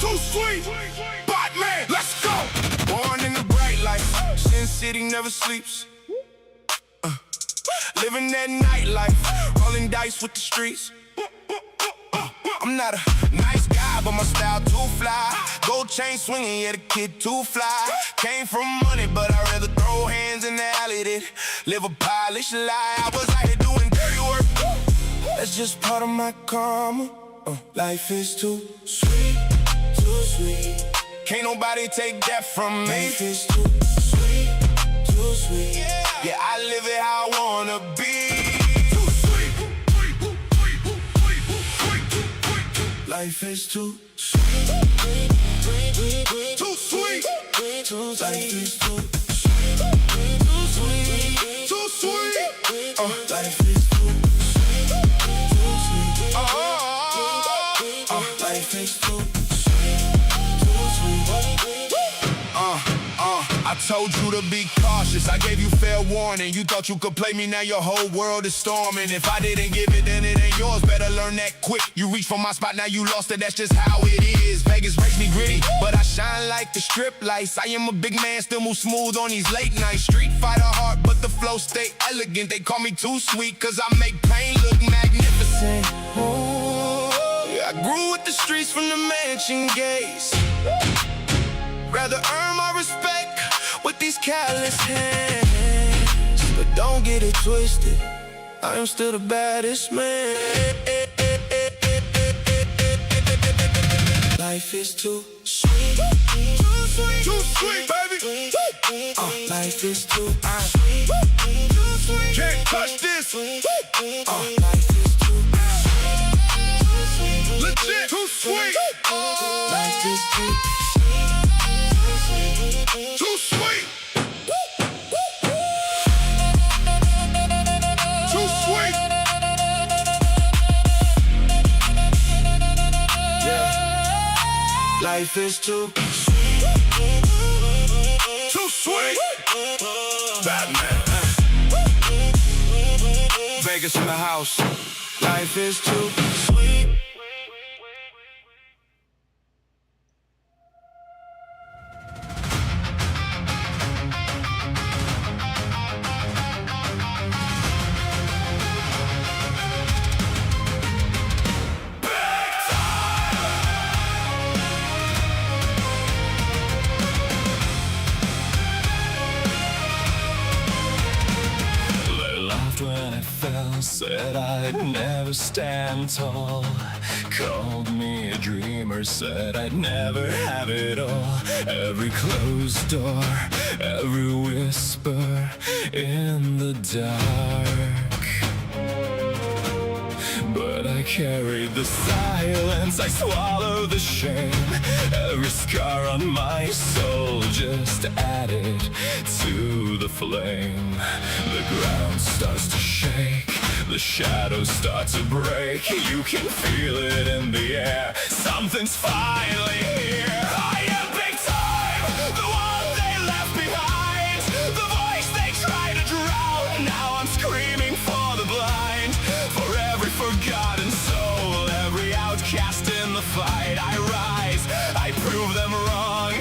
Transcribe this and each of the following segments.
Too sweet, Batman, let's go. Born in the bright light, Sin City never sleeps. Living that nightlife, rolling dice with the streets. I'm not a nice guy, but my style too fly. Gold chain swinging, yeah, the kid too fly. Came from money, but I'd rather throw hands in the alley than live a polished lie. I was out here doing dirty work. That's just part of my karma. Life is too sweet, too sweet. Can't nobody take that from me. Life is too sweet, too sweet. Yeah, I live it how I wanna be. Too sweet. Life is too sweet. Too sweet. Life is too sweet. Too sweet. Too sweet. Life is too sweet. Too sweet. Life is too sweet. Too sweet. I told you to be cautious, I gave you fair warning. You thought you could play me, now your whole world is storming. If I didn't give it, then it ain't yours, better learn that quick. You reached for my spot, now you lost it, that's just how it is. Vegas makes me gritty, but I shine like the strip lights. I am a big man, still move smooth on these late nights. Street fighter heart, but the flow stay elegant. They call me too sweet, cause I make pain look magnificent. Ooh, I grew with the streets from the mansion gates. Rather earn my respect with these callous hands, but don't get it twisted, I am still the baddest man. Life is too sweet, too sweet, too sweet, baby. Life is too sweet, too sweet. Can't touch this. Life is too sweet, legit, too sweet. Life is too too sweet. Too sweet. Yeah. Life is too sweet. Too sweet. Batman. Vegas in the house. Life is too sweet. When I fell, said I'd never stand tall. Called me a dreamer, said I'd never have it all. Every closed door, every whisper in the dark. But I carried the silence, I swallowed the shame. Every scar on my soul just added to the flame. The ground starts to shake, the shadows start to break. You can feel it in the air, something's finally here. I am big time, the one they left behind. The voice they tried to drown, now I'm screaming for the blind. For every forgotten soul, every outcast in the fight, I rise, I prove them wrong,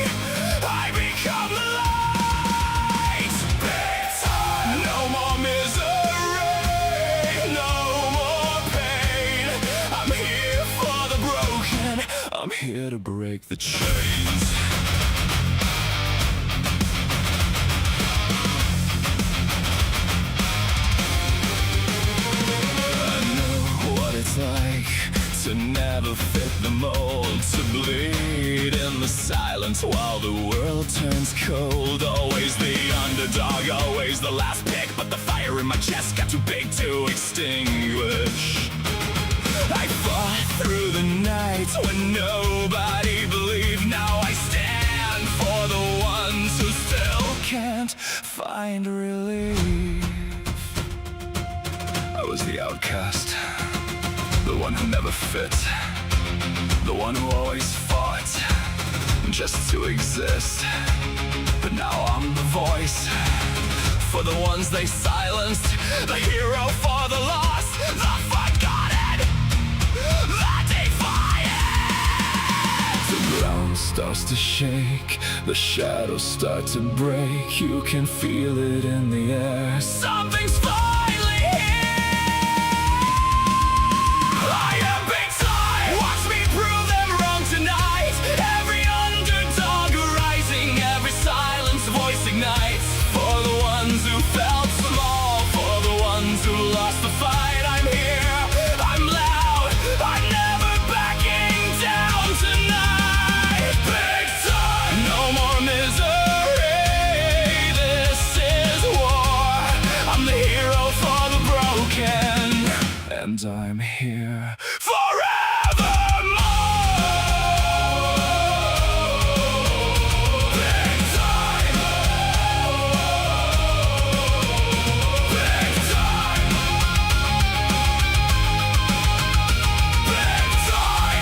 I become the light. Big time. No more misery, no more pain. I'm here for the broken, I'm here to break the chains. It's like to never fit the mold, to bleed in the silence while the world turns cold. Always the underdog, always the last pick, but the fire in my chest got too big to extinguish. I fought through the nights when nobody believed. Now I stand for the ones who still can't find relief. I was the outcast, the one who never fit, the one who always fought just to exist. But now I'm the voice for the ones they silenced, the hero for the lost, the forgotten, the defiant. The ground ground starts to shake, the shadows start to break, you can feel it in the air. Something's finally here. I am big time. Watch me prove them wrong tonight. Every underdog rising, every silence voice ignites. For the ones who felt small, for the ones who lost the fight, I'm here, I'm loud, I'm never backing down tonight. Big time, no more misery, this is war. I'm the hero for the broken, and I'm here forevermore. Big time, big time, big time.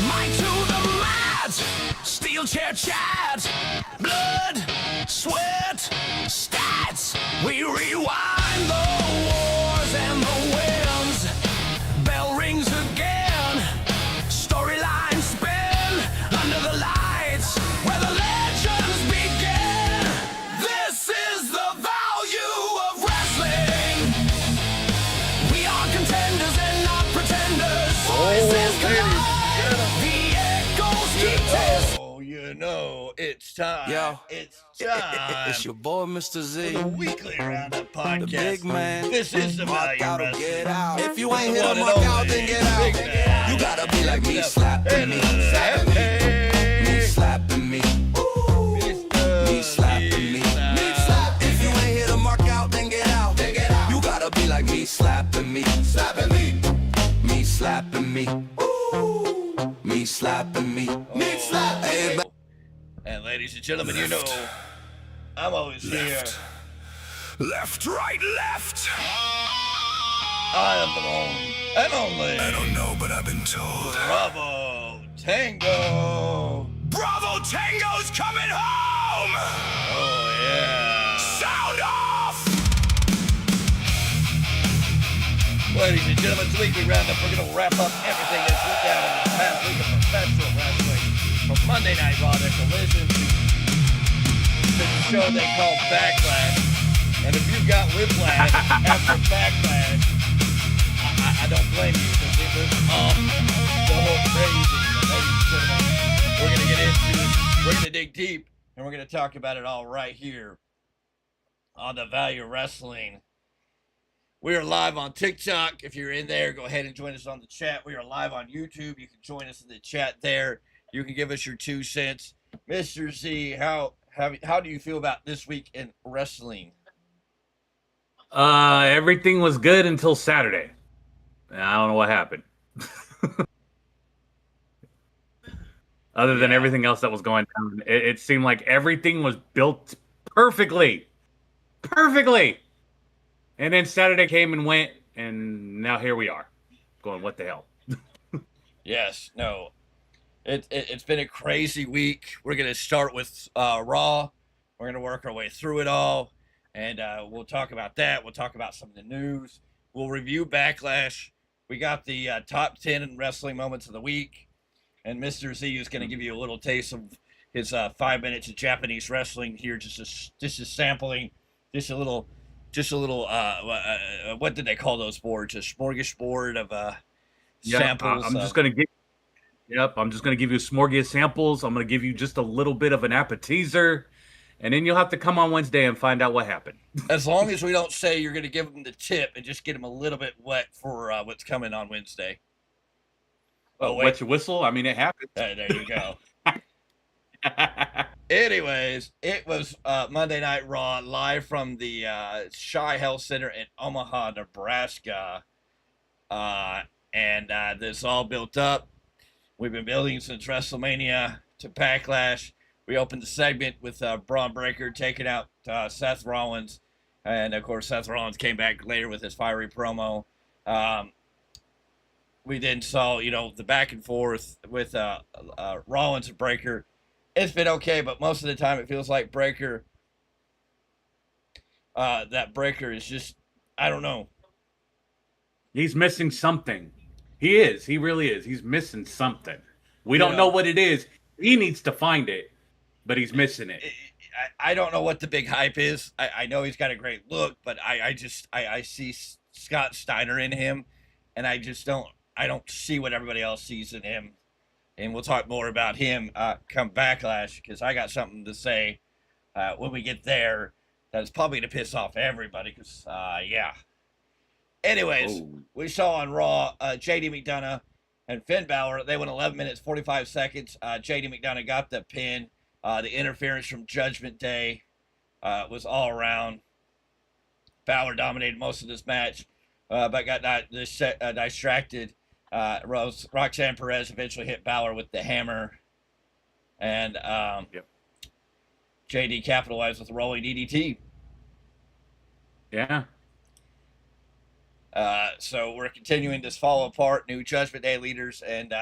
Mind to the mat, steel chair chat, blood, sweat, stats. We rewind the wars and the wins. Bell rings again, storyline spin under the lights where the legends begin. This is the value of wrestling. We are contenders and not pretenders. Voices collide. The echoes keep testing. Oh, you know, it's time. Yo. It's time. It's your boy, Mr. Z. The weekly Roundup podcast. The big man. This is the Mark value out or wrestling. get out. If you ain't The hit one a and mark out, only then get out. big man. You gotta be like me, slapping me, slapping me, me slapping me, me slapping me, me slapping. If you ain't hit a mark out, then get out. You gotta be like me, slapping me, slapping me, me slapping me, me slapping me, me slapping. Hey, And ladies and gentlemen, you know, I'm always here. Left, right, left. I am the one and only I don't know, but I've been told. Bravo Tango. Bravo Tango's coming home! Oh, yeah. Sound off! Ladies and gentlemen, it's weekly roundup. We're going to wrap up everything this week out of the past week of professional wrestling. From Monday Night Raw to Collision to the show they call Backlash. And if you've got whiplash after Backlash, I don't blame you because it was off the whole crazy. But ladies and gentlemen, we're going to get into it. We're going to dig deep, and we're going to talk about it all right here on the Value of Wrestling. We are live on TikTok. If you're in there, go ahead and join us on the chat. We are live on YouTube. You can join us in the chat there. You can give us your 2 cents. Mr. Z, how do you feel about this week in wrestling? Everything was good until Saturday. I don't know what happened. Other than everything else that was going down, it seemed like everything was built perfectly. Perfectly. And then Saturday came and went, and now here we are. Going, what the hell? Yes, no. It's been a crazy week. We're going to start with Raw. We're going to work our way through it all. And we'll talk about that. We'll talk about some of the news. We'll review Backlash. We got the top 10 in wrestling moments of the week. And Mr. Z is going to give you a little taste of his 5 minutes of Japanese wrestling here. Just a sampling. Just a little, what did they call those boards? A smorgasbord of samples. I'm just going to give. Yep, I'm just going to give you a smorgasbord samples. I'm going to give you just a little bit of an appetizer. And then you'll have to come on Wednesday and find out what happened. As long as we don't say you're going to give them the tip and just get them a little bit wet for what's coming on Wednesday. Oh, wet your whistle? I mean, it happened. There you go. Anyways, it was Monday Night Raw live from the Shy Health Center in Omaha, Nebraska. And this all built up. We've been building since WrestleMania to Backlash. We opened the segment with Bron Breakker taking out Seth Rollins. And, of course, Seth Rollins came back later with his fiery promo. We then saw, the back and forth with Rollins and Breakker. It's been okay, but most of the time it feels like Breakker is just, I don't know. He's missing something. He is. He really is. He's missing something. We don't know what it is. He needs to find it, but he's missing it. I don't know what the big hype is. I know he's got a great look, but I see Scott Steiner in him, and I don't see what everybody else sees in him. And we'll talk more about him come Backlash, because I got something to say when we get there that's probably to piss off everybody, because, yeah. Anyways, we saw on Raw, JD McDonough and Finn Balor. They went 11 minutes, 45 seconds. JD McDonough got the pin. The interference from Judgment Day was all around. Balor dominated most of this match, but got distracted. Roxanne Perez eventually hit Balor with the hammer. And JD capitalized with a rolling DDT. Yeah. So we're continuing this fall apart, new Judgment Day leaders, and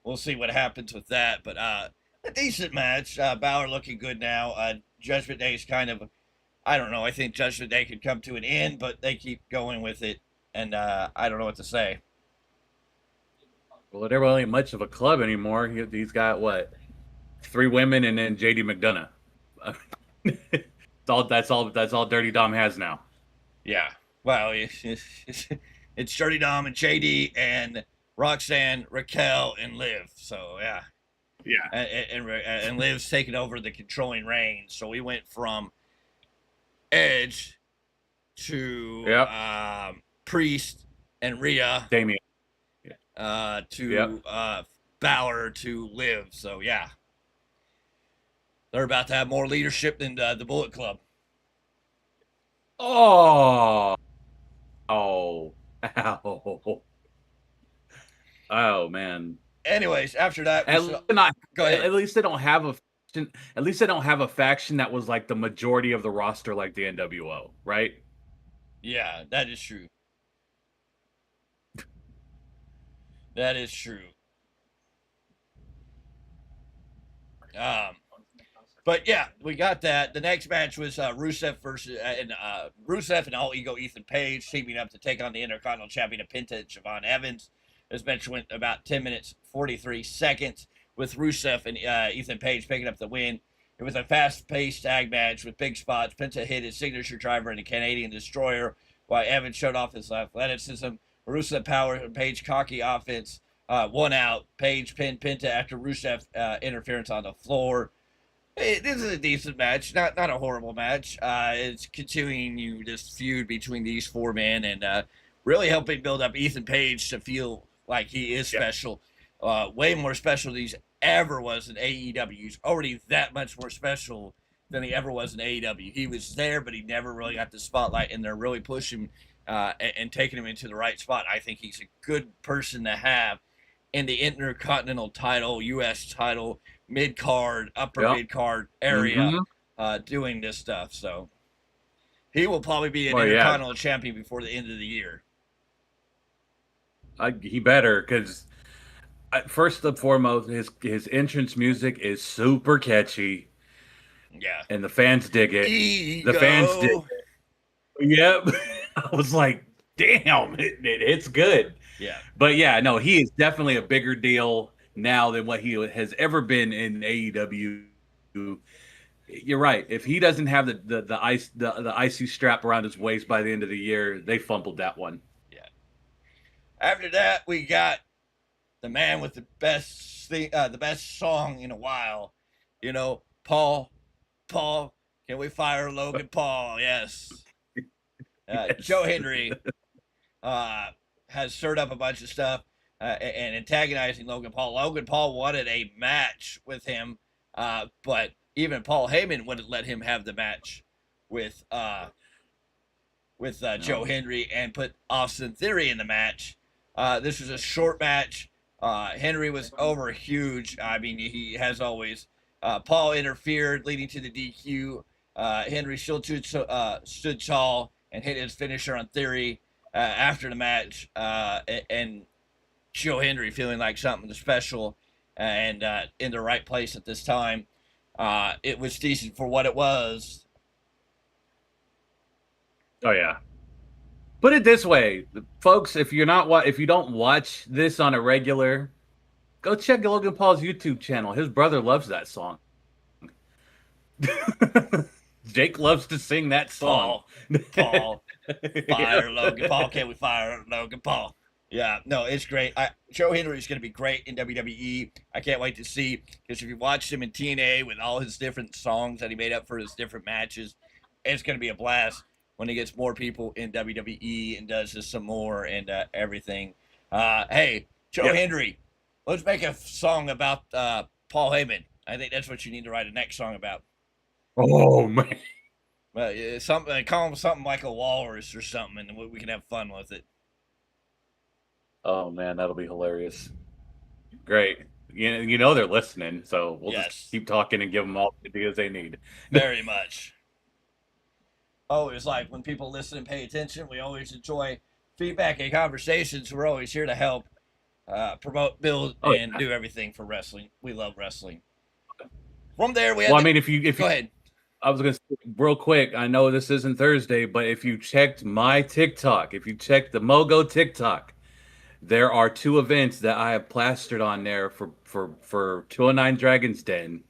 we'll see what happens with that. But a decent match. Balor looking good now. Judgment Day is kind of, I don't know. I think Judgment Day could come to an end, but they keep going with it, and I don't know what to say. Well, there really ain't much of a club anymore. He's got what, 3 women and then JD McDonough. That's all Dirty Dom has now. Yeah. Well, it's Dirty Dom and JD and Roxanne, Raquel, and Liv. So yeah. Yeah. And Liv's taking over the controlling reins. So we went from Edge to Priest and Rhea. Damien. To Balor to Liv. So yeah, they're about to have more leadership than the Bullet Club. Oh, man. Anyways, after that, go ahead. At least they don't have a faction. At least they don't have a faction that was like the majority of the roster, like the NWO, right? Yeah, that is true. That is true. But yeah, we got that. The next match was Rusev versus Rusev and All Ego Ethan Page teaming up to take on the Intercontinental Champion of Penta, Javon Evans. This match went about 10 minutes, 43 seconds, with Rusev and Ethan Page picking up the win. It was a fast-paced tag match with big spots. Penta hit his signature driver in the Canadian Destroyer, while Evans showed off his athleticism. Rusev power and Page cocky offense. 1 out. Page pinned Penta after Rusev interference on the floor. This is a decent match, not a horrible match. It's continuing this feud between these 4 men and really helping build up Ethan Page to feel like he is special. Way more special than he's ever was in AEW. He's already that much more special than he ever was in AEW. He was there, but he never really got the spotlight, and they're really pushing and taking him into the right spot. I think he's a good person to have in the Intercontinental title, U.S. title, mid-card, upper mid-card area doing this stuff. So he will probably be an Intercontinental champion before the end of the year. He better, because first and foremost, his entrance music is super catchy. Yeah. And the fans dig it. Ego. The fans dig it. Yep. I was like, damn, it's good. Yeah. But yeah, no, he is definitely a bigger deal now than what he has ever been in AEW. You're right. If he doesn't have the icy strap around his waist by the end of the year, they fumbled that one. Yeah. After that, we got the man with the best song in a while. Paul, can we fire Logan Paul? Yes. Yes. Joe Hendry has stirred up a bunch of stuff and antagonizing Logan Paul. Logan Paul wanted a match with him But even Paul Heyman wouldn't let him have the match with Joe Hendry and put Austin Theory in the match. This was a short match. Henry was over huge. I mean, he has always. Paul interfered, leading to the DQ. Henry still stood tall and hit his finisher on Theory after the match. And Joe Hendry feeling like something special and in the right place at this time. It was decent for what it was. Oh yeah. Put it this way, folks, if you don't watch this on a regular, go check Logan Paul's YouTube channel. His brother loves that song. Jake loves to sing that song. Paul, fire Logan Paul. Can we fire Logan Paul? Yeah, no, it's great. Joe Hendry is going to be great in WWE. I can't wait to see, because if you watched him in TNA with all his different songs that he made up for his different matches, it's going to be a blast when he gets more people in WWE and does this some more and everything. Hey, Joe Hendry, let's make a song about Paul Heyman. I think that's what you need to write a next song about. Oh, man. Something, call him something like a walrus or something, and we can have fun with it. Oh, man, that'll be hilarious. Great. You know they're listening, so we'll just keep talking and give them all the ideas they need. Very much. Oh, it's like when people listen and pay attention, we always enjoy feedback and conversations. We're always here to help promote, build, and do everything for wrestling. We love wrestling. From there, we have I mean, if you go ahead. I was going to say real quick, I know this isn't Thursday, but if you checked my TikTok, if you checked the Mogo TikTok, there are 2 events that I have plastered on there for 209 Dragon's Den.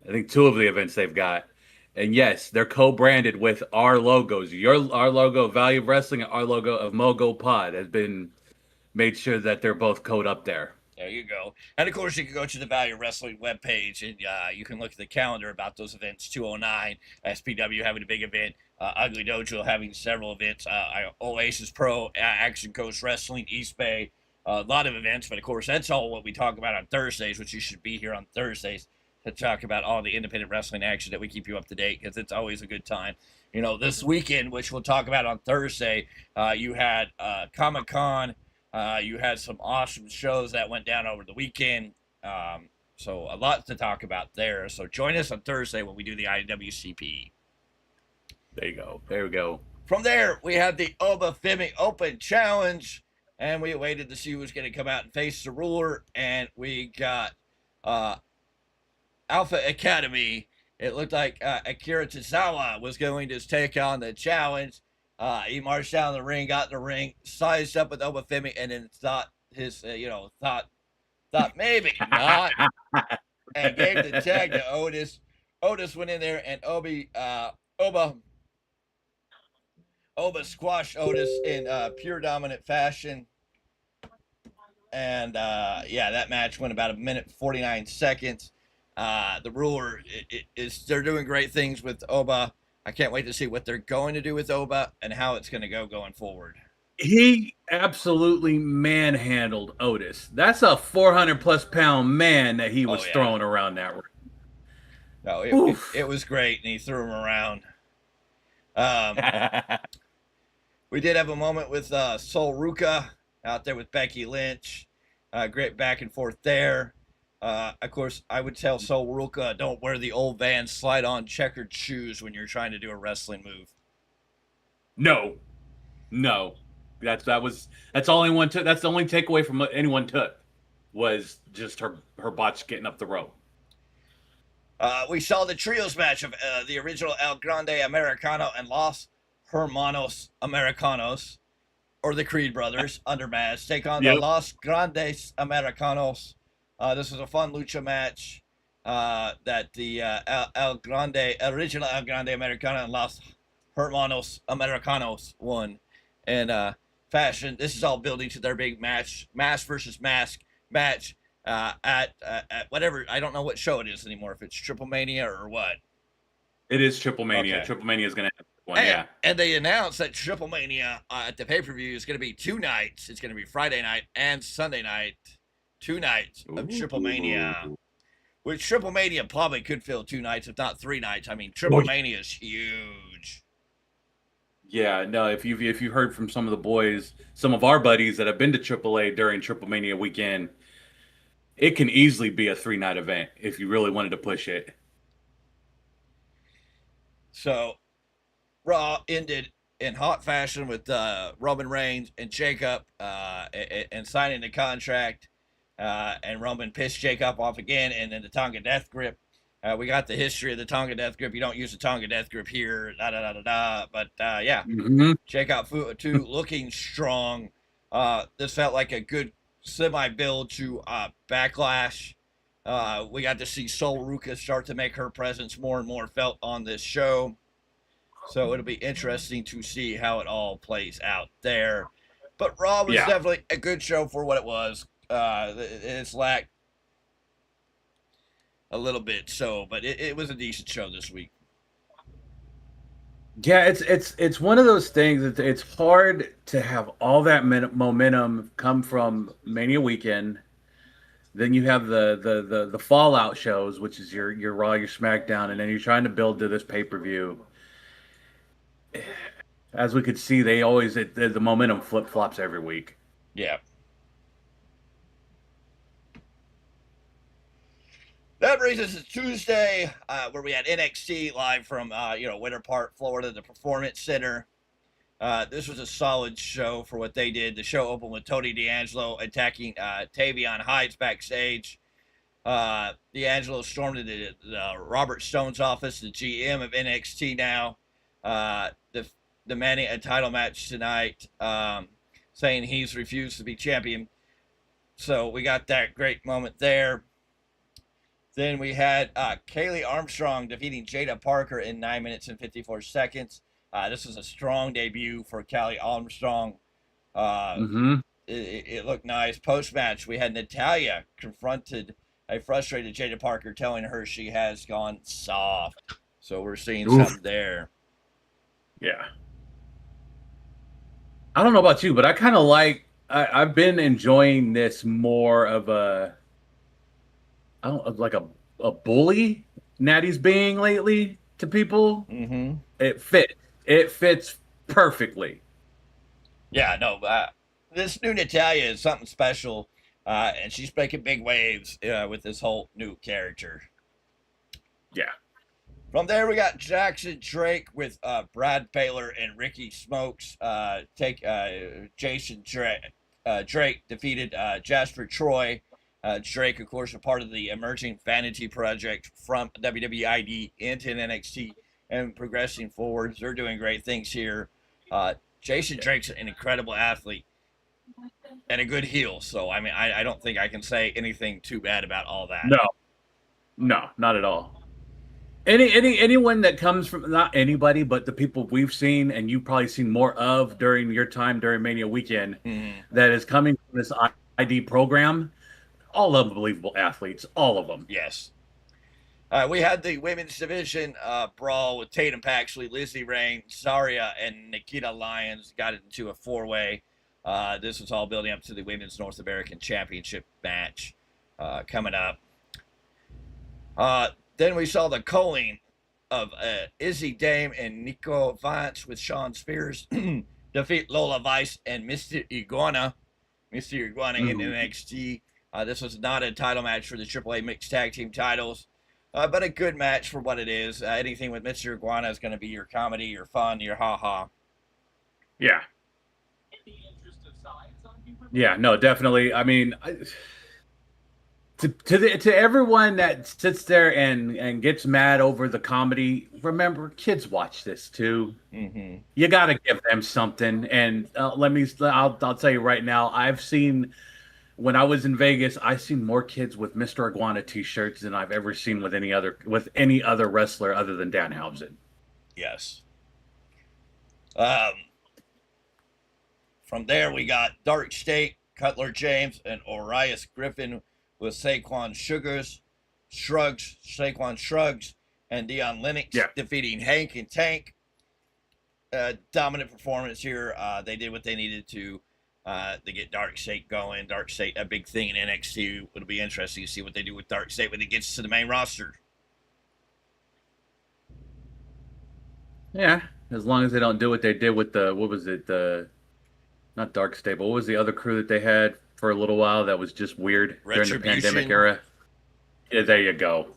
I think 2 of the events they've got. And yes, they're co-branded with our logos. Our logo of Value of Wrestling and our logo of Mogo Pod has been made sure that they're both code up there. There you go. And of course, you can go to the Value of Wrestling webpage and you can look at the calendar about those events. 209, SPW having a big event, Ugly Dojo having several events, Oasis Pro, Action Coast Wrestling, East Bay, a lot of events. But of course, that's all what we talk about on Thursdays, which you should be here on Thursdays to talk about all the independent wrestling action that we keep you up to date, because it's always a good time. You know, this weekend, which we'll talk about on Thursday, you had Comic-Con. You had some awesome shows that went down over the weekend. So a lot to talk about there. So join us on Thursday when we do the IWCP. There you go. There we go. From there, we had the Oba Femi Open Challenge, and we waited to see who was going to come out and face the ruler, and we got Alpha Academy. It looked like Akira Tozawa was going to take on the challenge. He marched down the ring, got in the ring, sized up with Oba Femi, and then thought maybe not, and gave the tag to Otis. Otis went in there, and Oba squashed Otis in pure dominant fashion. And that match went about 1:49 seconds. The ruler they're doing great things with Oba. I can't wait to see what they're going to do with Oba and how it's going to go going forward. He absolutely manhandled Otis. That's a 400-plus pound man that he was throwing around that ring. No, it was great, and he threw him around. We did have a moment with Sol Ruca out there with Becky Lynch. Great back and forth there. Of course, I would tell Sol Ruca, don't wear the old Van slide-on checkered shoes when you're trying to do a wrestling move. No. That's the only one took. That's the only takeaway from what anyone took was just her botch getting up the rope. We saw the trios match of the original El Grande Americano and Los Hermanos Americanos, or the Creed brothers, under Maz, take on the Los Grandes Americanos. This was a fun lucha match that the original El Grande Americano and Los Hermanos Americanos won in fashion. This is all building to their big match, mask versus mask match at whatever. I don't know what show it is anymore, if it's Triple Mania or what. It is Triple Mania. Okay. Triple Mania is going to have one, And they announced that Triple Mania at the pay-per-view is going to be 2 nights. It's going to be Friday night and Sunday night. 2 nights of Triple Mania. which Triple Mania probably could fill 2 nights, if not 3 nights. I mean, Triple Mania is huge. Yeah, no, if you've heard from some of the boys, some of our buddies that have been to AAA during Triple Mania weekend, it can easily be a 3-night event if you really wanted to push it. So, Raw ended in hot fashion with Roman Reigns and Jacob and signing the contract. And Roman pissed Jacob off again, and then the Tonga Death Grip. We got the history of the Tonga Death Grip. You don't use the Tonga Death Grip here, But yeah, Jacob Fatu looking strong. This felt like a good semi-build to Backlash. We got to see Soul Ruca start to make her presence more and more felt on this show. So it'll be interesting to see how it all plays out there. But Raw was definitely a good show for what it was. It's lacked a little bit, but it was a decent show this week. Yeah, it's one of those things that it's hard to have all that momentum come from Mania weekend. Then you have the fallout shows, which is your Raw, your SmackDown, and then you're trying to build to this pay-per-view. As we could see, the momentum flip-flops every week. Yeah. That brings us to Tuesday, where we had NXT live from, Winter Park, Florida, the Performance Center. This was a solid show for what they did. The show opened with Tony D'Angelo attacking Tavion Heights backstage. D'Angelo stormed into Robert Stone's office, the GM of NXT now, demanding a title match tonight, saying he's refused to be champion. So we got that great moment there. Then we had Kaylee Armstrong defeating Jada Parker in 9 minutes and 54 seconds. This was a strong debut for Kaylee Armstrong. It looked nice. Post-match, we had Natalya confronted a frustrated Jada Parker, telling her she has gone soft. So we're seeing something there. Yeah. I don't know about you, but I kind of I've been enjoying this more of a bully Natty's being lately to people. It fits perfectly. Yeah, no, this new Natalya is something special, and she's making big waves with this whole new character. Yeah. From there, we got Jackson Drake with Brad Baylor and Ricky Smokes. Jason Drake defeated Jasper Troy. Drake, of course, a part of the emerging vanity project from WWE into NXT and progressing forward. They're doing great things here. Jason Drake's an incredible athlete and a good heel. So, I mean, I don't think I can say anything too bad about all that. No, not at all. Anyone that comes from, not anybody, but the people we've seen and you've probably seen more of during your time during Mania weekend, that is coming from this ID program, all unbelievable athletes, all of them. Yes. We had the women's division brawl with Tatum Paxley, Lizzie Rain, Zarya, and Nikita Lyons got into a 4-way. This was all building up to the Women's North American Championship match coming up. Then we saw the culling of Izzy Dame and Nico Vance with Sean Spears defeat Lola Vice and Mr. Iguana in NXT. This was not a title match for the AAA Mixed Tag Team titles, but a good match for what it is. Anything with Mr. Iguana is going to be your comedy, your fun, your ha-ha. Yeah. Yeah, no, definitely. I mean, to everyone that sits there and gets mad over the comedy, remember, kids watch this too. You got to give them something. And I'll tell you right now, I've seen, when I was in Vegas, I've seen more kids with Mr. Iguana t-shirts than I've ever seen with any other wrestler other than Danhausen. Yes. From there, we got Dark State, Cutler James, and Orias Griffin with Saquon Shrugs, and Dion Lennox defeating Hank and Tank. Dominant performance here. They did what they needed to They get Dark State going. Dark State, a big thing in NXT. It'll be interesting to see what they do with Dark State when it gets to the main roster. Yeah, as long as they don't do what they did with the, what was it, not Dark State, but what was the other crew that they had for a little while that was just weird during the pandemic era? Yeah, there you go.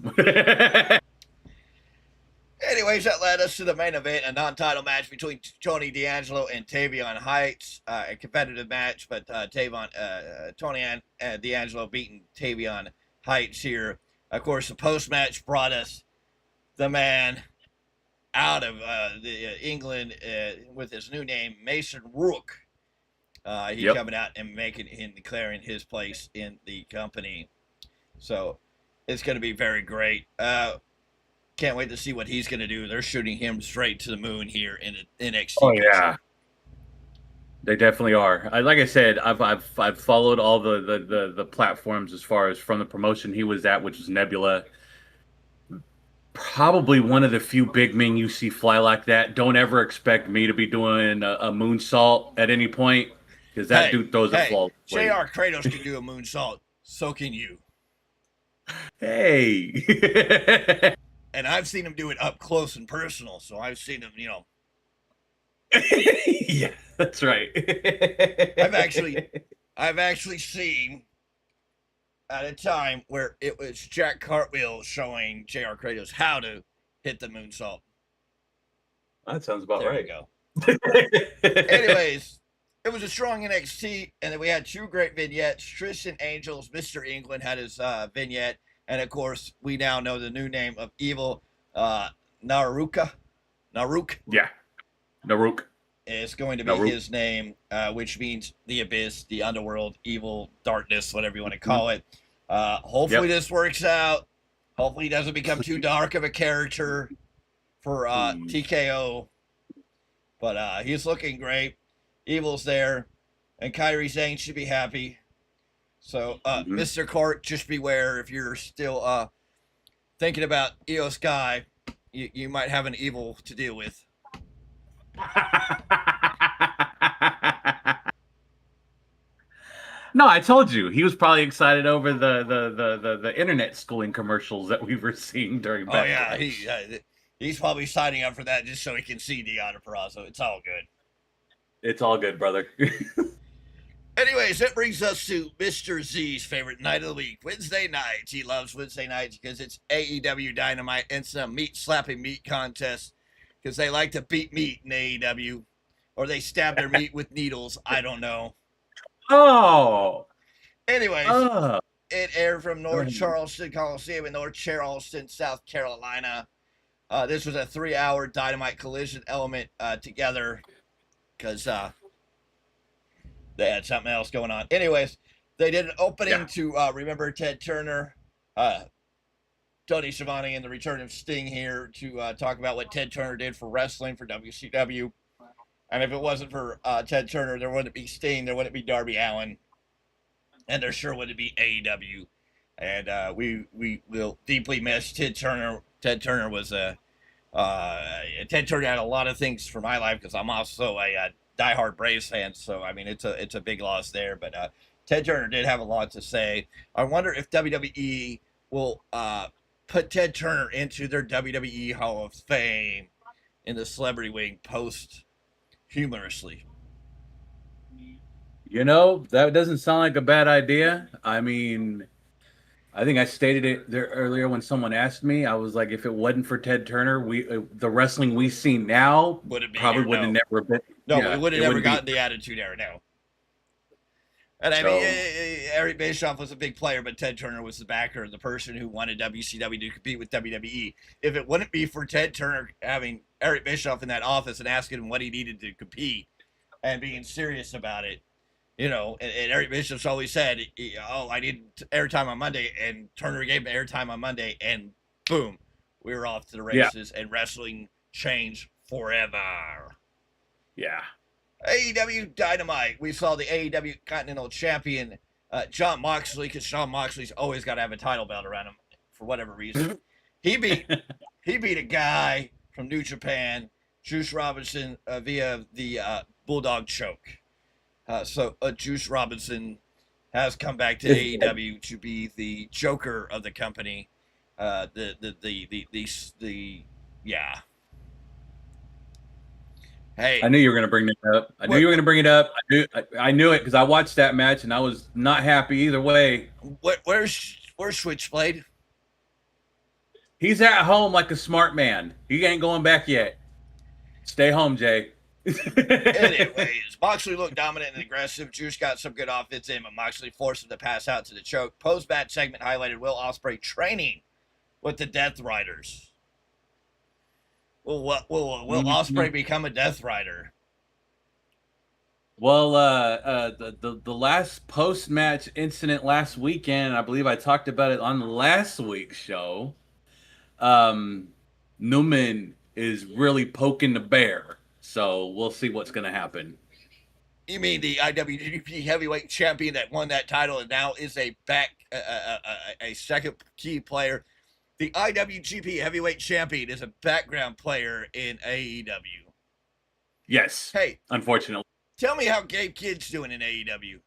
Anyways, that led us to the main event, a non-title match between Tony D'Angelo and Tavion Heights. A competitive match, but Tony and D'Angelo beating Tavion Heights here. Of course, the post-match brought us the man out of England with his new name, Mason Rook. He's coming out and declaring his place in the company. So it's going to be very great. Can't wait to see what he's going to do. They're shooting him straight to the moon here in NXT. Oh yeah, they definitely are. Like I said, I've followed all the platforms as far as from the promotion he was at, which was Nebula. Probably one of the few big men you see fly like that. Don't ever expect me to be doing a moonsault at any point, because that dude throws a ball. JR Kratos can do a moonsault. So can you. Hey. And I've seen him do it up close and personal. So I've seen him, Yeah, that's right. I've actually seen at a time where it was Jack Cartwheel showing JR Kratos how to hit the moonsault. That sounds about right. There you go. Anyways, it was a strong NXT, and then we had two great vignettes. Tristan Angels, Mr. England, had his vignette. And, of course, we now know the new name of Evil Naruka. Naruk? Yeah. Naruk. Is going to be his name, which means the abyss, the underworld, evil, darkness, whatever you want to call it. Hopefully this works out. Hopefully he doesn't become too dark of a character for TKO. But he's looking great. Evil's there. And Kairi Sane should be happy. So, Mr. Court, just beware if you're still thinking about Io Sky, you might have an evil to deal with. No, I told you he was probably excited over the internet schooling commercials that we were seeing during. Oh yeah, he's probably signing up for that just so he can see Deonna Purrazzo. It's all good. It's all good, brother. Anyways, that brings us to Mr. Z's favorite night of the week, Wednesday nights. He loves Wednesday nights because it's AEW Dynamite. It's a meat-slapping meat contest because they like to beat meat in AEW, or they stab their meat with needles. I don't know. Oh. Anyways, it aired from North Charleston Coliseum in North Charleston, South Carolina. This was a 3-hour Dynamite collision element together because they had something else going on. Anyways, they did an opening to remember Ted Turner, Tony Schiavone, and the return of Sting here to talk about what Ted Turner did for wrestling for WCW. And if it wasn't for Ted Turner, there wouldn't be Sting, there wouldn't be Darby Allin, and there sure wouldn't be AEW. And we will deeply miss Ted Turner. Ted Turner was Ted Turner had a lot of things for my life because I'm also a diehard Braves fan, so I mean it's a big loss there. But Ted Turner did have a lot to say. I wonder if WWE will put Ted Turner into their WWE Hall of Fame in the celebrity wing humorously. You know, that doesn't sound like a bad idea. I mean, I think I stated it there earlier when someone asked me. I was like, if it wasn't for Ted Turner, the wrestling we see now probably would have never been. No, we would have never gotten the Attitude Era now. And I mean, Eric Bischoff was a big player, but Ted Turner was the backer, the person who wanted WCW to compete with WWE. If it wouldn't be for Ted Turner having Eric Bischoff in that office and asking him what he needed to compete and being serious about it, you know, and Eric Bischoff's always said, I need airtime on Monday, and Turner gave him airtime on Monday, and boom, we were off to the races, and wrestling changed forever. Yeah. AEW Dynamite. We saw the AEW Continental Champion, Jon Moxley, because Jon Moxley's always got to have a title belt around him for whatever reason. He beat a guy from New Japan, Juice Robinson, via the Bulldog choke. So Juice Robinson has come back to AEW to be the Joker of the company. Yeah. Hey, I knew you were going to bring that up. I knew it because I watched that match and I was not happy either way. where's Switchblade? He's at home like a smart man. He ain't going back yet. Stay home, Jay. Anyways, Moxley looked dominant and aggressive. Juice got some good offense in, but Moxley forced him to pass out to the choke. Post-match segment highlighted Will Ospreay training with the Death Riders. Will Ospreay become a Death Rider? Well, the last post-match incident last weekend, I believe I talked about it on last week's show. Newman is really poking the bear, so we'll see what's going to happen. You mean the IWGP Heavyweight Champion that won that title and now is a second key player? The IWGP Heavyweight Champion is a background player in AEW. Yes. Hey, unfortunately. Tell me how Gabe Kidd's doing in AEW.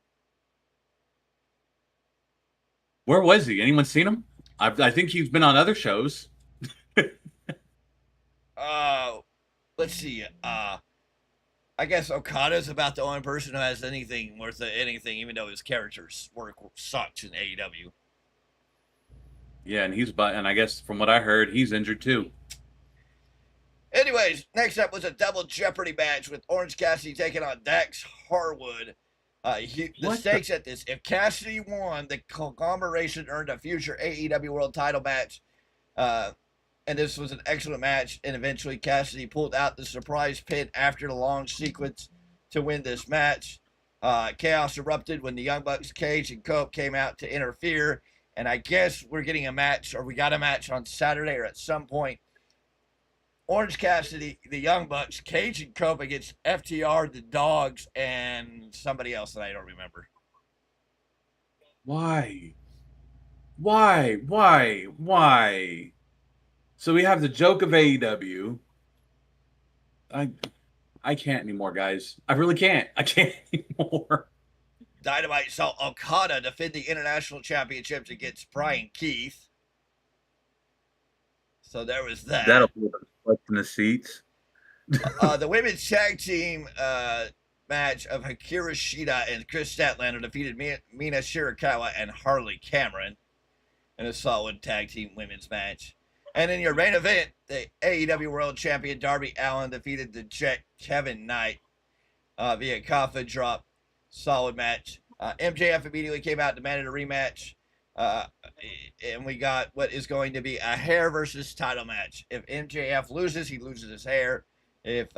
Where was he? Anyone seen him? I think he's been on other shows. Let's see. I guess Okada's about the only person who has anything worth anything, even though his character's work sucks in AEW. Yeah, and I guess from what I heard, he's injured too. Anyways, next up was a double Jeopardy match with Orange Cassidy taking on Dax Harwood. The stakes at this: if Cassidy won, the conglomeration earned a future AEW World Title match. And this was an excellent match. And eventually, Cassidy pulled out the surprise pin after the long sequence to win this match. Chaos erupted when the Young Bucks, Cage, and Cope came out to interfere. And I guess we're getting a match, or we got a match on Saturday or at some point. Orange Cassidy, the Young Bucks, Cage, and Cope against FTR, the Dogs, and somebody else that I don't remember. Why? So we have the joke of AEW. I can't anymore, guys. I really can't. I can't anymore. Dynamite saw Okada defend the international championships against Brian Keith. So there was that. That'll be in the seats. The women's tag team match of Hikaru Shida and Chris Statlander defeated Mina Shirakawa and Harley Cameron in a solid tag team women's match. And in your main event, the AEW World Champion Darby Allin defeated the Jet Kevin Knight via Kafka drop. Solid match. MJF immediately came out and demanded a rematch. And we got what is going to be a hair versus title match. If MJF loses, he loses his hair. If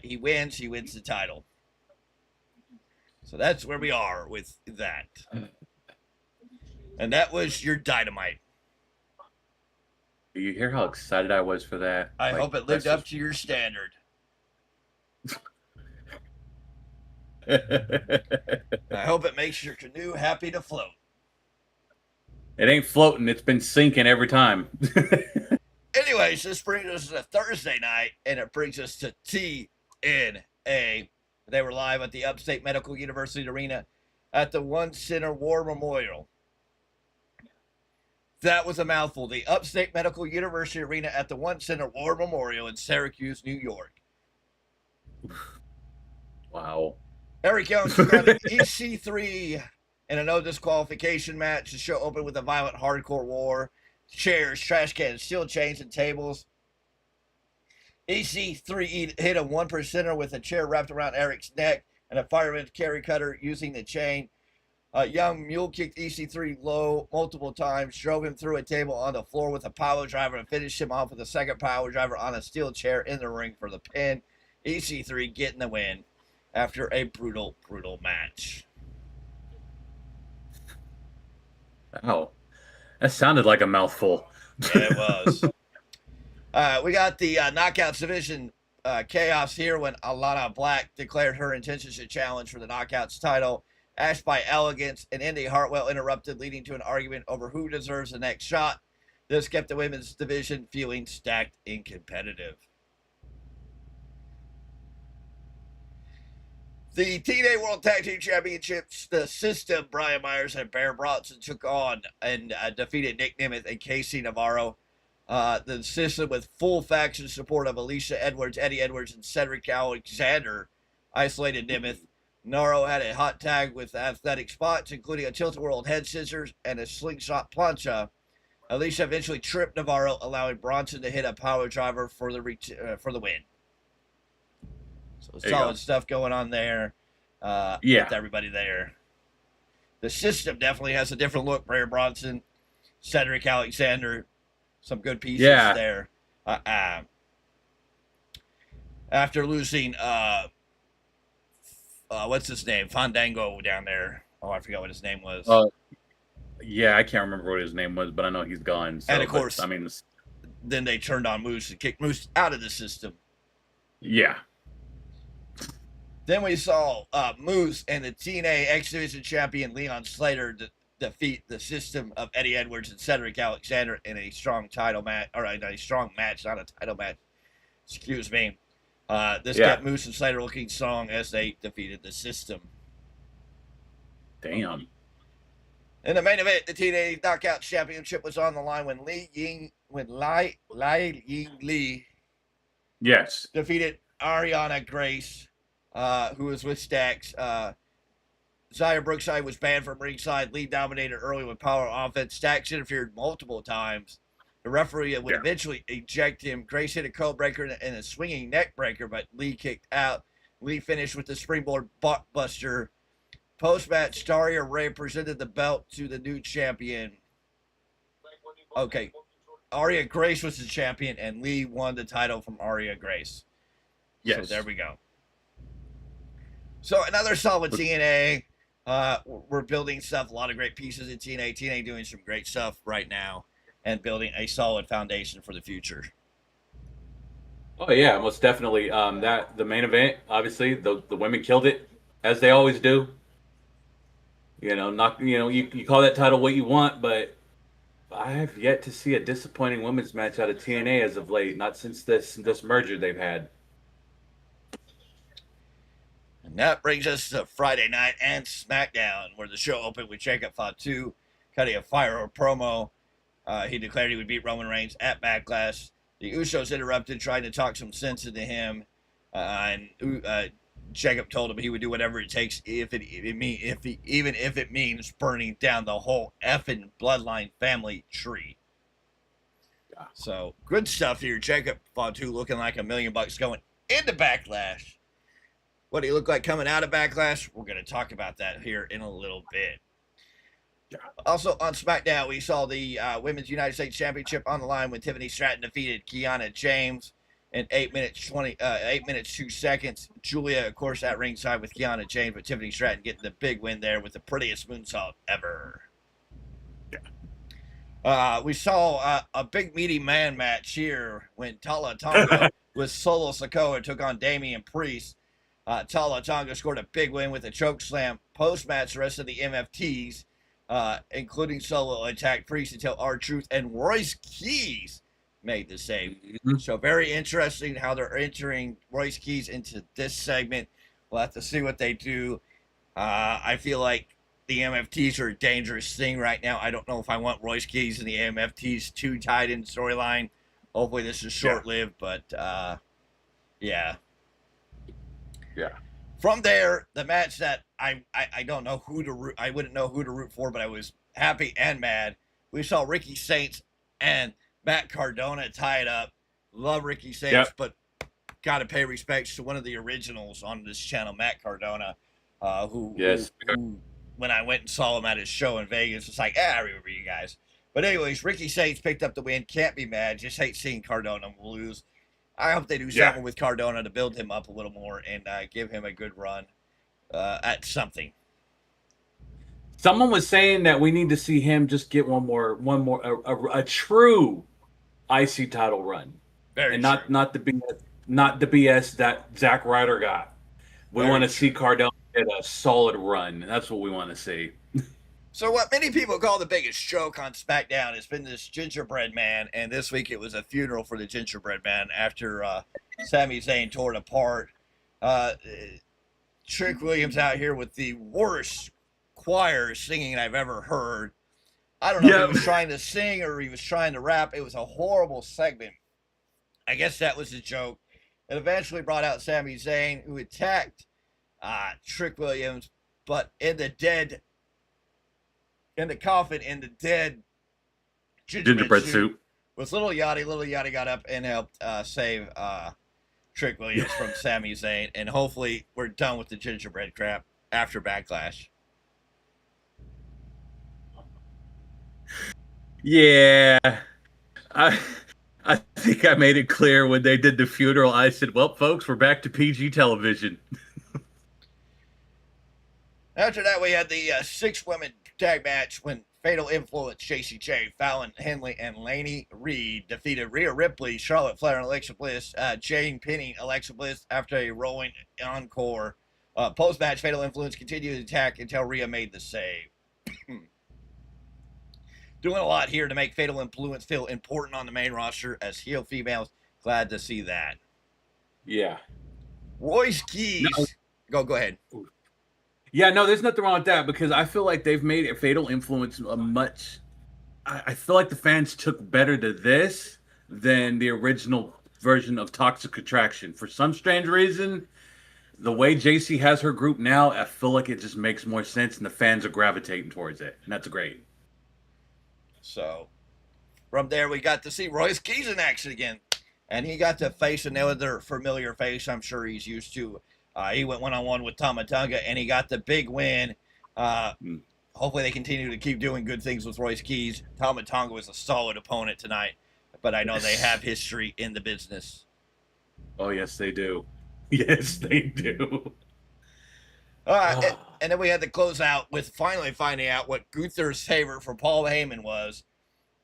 he wins the title. So that's where we are with that. And that was your Dynamite. You hear how excited I was for that? I hope it lived up to your standard. I hope it makes your canoe happy to float. It ain't floating. It's been sinking every time. Anyways, this brings us to Thursday night, and it brings us to TNA. They were live at the Upstate Medical University Arena at the One Center War Memorial. That was a mouthful. The Upstate Medical University Arena at the One Center War Memorial in Syracuse, New York. Wow. Eric Young took on EC3 in a no disqualification match. The show opened with a violent hardcore war. Chairs, trash cans, steel chains, and tables. EC3 hit a 1%er with a chair wrapped around Eric's neck and a fireman's carry cutter using the chain. Young mule kicked EC3 low multiple times, drove him through a table on the floor with a power driver, and finished him off with a second power driver on a steel chair in the ring for the pin. EC3 getting the win after a brutal match. Wow. That sounded like a mouthful. Yeah, it was. We got the Knockouts division chaos here when Alana Black declared her intentions to challenge for the Knockouts title. Ash by Elegance and Indy Hartwell interrupted, leading to an argument over who deserves the next shot. This kept the women's division feeling stacked and competitive. The TNA World Tag Team Championships, the System, Brian Myers and Bear Bronson took on and defeated Nick Nemeth and Casey Navarro. The System, with full faction support of Alicia Edwards, Eddie Edwards, and Cedric Alexander, isolated Nemeth. Navarro had a hot tag with athletic spots, including a tilt-a-whirl head scissors and a slingshot plancha. Alicia eventually tripped Navarro, allowing Bronson to hit a power driver for the win. So solid stuff going on there. With everybody there. The System definitely has a different look. Bear Bronson, Cedric Alexander, some good pieces there. After losing, what's his name? Fandango down there. Oh, I forgot what his name was. Yeah, I can't remember what his name was, but I know he's gone. So, and of course, I mean, then they turned on Moose and kicked Moose out of the System. Yeah. Then we saw Moose and the TNA X Division champion Leon Slater defeat the System of Eddie Edwards and Cedric Alexander in a strong title match, or a strong match, not a title match. Excuse me. This kept Moose and Slater looking strong as they defeated the System. Damn. In the main event, the TNA Knockout Championship was on the line when Lai Ying Lee defeated Ariana Grace, who was with Stax. Xia Brookside was banned from ringside. Lee dominated early with power offense. Stax interfered multiple times. The referee would eventually eject him. Grace hit a code breaker and a swinging neck breaker, but Lee kicked out. Lee finished with the springboard buster. Post-match, Daria Ray presented the belt to the new champion. Okay. Aria Grace was the champion, and Lee won the title from Aria Grace. Yes. So there we go. So another solid TNA. We're building stuff, a lot of great pieces in TNA. TNA doing some great stuff right now and building a solid foundation for the future. Oh, yeah, most definitely. The main event, obviously, the women killed it, as they always do. You call that title what you want, but I have yet to see a disappointing women's match out of TNA as of late. Not since this merger they've had. And that brings us to Friday night and SmackDown, where the show opened with Jacob Fatu cutting a fire promo. He declared he would beat Roman Reigns at Backlash. The Usos interrupted, trying to talk some sense into him, and Jacob told him he would do whatever it takes, even if it means burning down the whole effing Bloodline family tree. So good stuff here. Jacob Fatu looking like $1 million going into Backlash. What he looked like coming out of Backlash, we're going to talk about that here in a little bit. Also on SmackDown, we saw the Women's United States Championship on the line when Tiffany Stratton defeated Kiana James in 8 minutes 2 seconds. Julia, of course, at ringside with Kiana James, but Tiffany Stratton getting the big win there with the prettiest moonsault ever. We saw a big meaty man match here when Tala Tonga with Solo Sikoa took on Damian Priest. Tala Tonga scored a big win with a choke slam. Post-match, the rest of the MFTs, including Solo, attacked Priest until R-Truth and Royce Keys made the save. So very interesting how they're entering Royce Keys into this segment. We'll have to see what they do. I feel like the MFTs are a dangerous thing right now. I don't know if I want Royce Keys and the MFTs too tied in storyline. Hopefully this is short-lived, but yeah. From there, the match that I don't know who to root. I wouldn't know who to root for, but I was happy and mad. We saw Ricky Saints and Matt Cardona tie it up. Love Ricky Saints, but got to pay respects to one of the originals on this channel, Matt Cardona, who when I went and saw him at his show in Vegas, it's like, I remember you guys. But anyways, Ricky Saints picked up the win. Can't be mad. Just hate seeing Cardona lose. I hope they do something with Cardona to build him up a little more and give him a good run at something. Someone was saying that we need to see him just get a true IC title run, not the BS that Zack Ryder got. We want to see Cardona get a solid run. That's what we want to see. So what many people call the biggest joke on SmackDown has been this gingerbread man, and this week it was a funeral for the gingerbread man after Sami Zayn tore it apart. Trick Williams out here with the worst choir singing I've ever heard. I don't know if he was trying to sing or he was trying to rap. It was a horrible segment. I guess that was a joke. It eventually brought out Sami Zayn, who attacked Trick Williams, but in the coffin, in the dead gingerbread soup was Little Yachty. Little Yachty got up and helped save Trick Williams from Sami Zayn, and hopefully we're done with the gingerbread crap after Backlash. Yeah, I think I made it clear when they did the funeral. I said, "Well, folks, we're back to PG television." After that, we had the 6-women tag match when Fatal Influence, JCJ, Fallon Henley, and Laney Reed defeated Rhea Ripley, Charlotte Flair, and Alexa Bliss. Jane pinning Alexa Bliss after a rolling encore. Post-match, Fatal Influence continued to attack until Rhea made the save. Doing a lot here to make Fatal Influence feel important on the main roster as heel females. Glad to see that. Yeah. Royce Keys. No. Go ahead. Yeah, no, there's nothing wrong with that because I feel like they've made a Fatal Influence a much. I feel like the fans took better to this than the original version of Toxic Attraction. For some strange reason, the way JC has her group now, I feel like it just makes more sense and the fans are gravitating towards it. And that's great. So, from there, we got to see Royce Keys in action again. And he got to face another familiar face I'm sure he's used to. He went one-on-one with Tama Tonga, and he got the big win. Hopefully they continue to keep doing good things with Royce Keys. Tama Tonga was a solid opponent tonight, but I know they have history in the business. Oh, yes, they do. Yes, they do. And then we had to close out with finally finding out what Gunther's favorite for Paul Heyman was.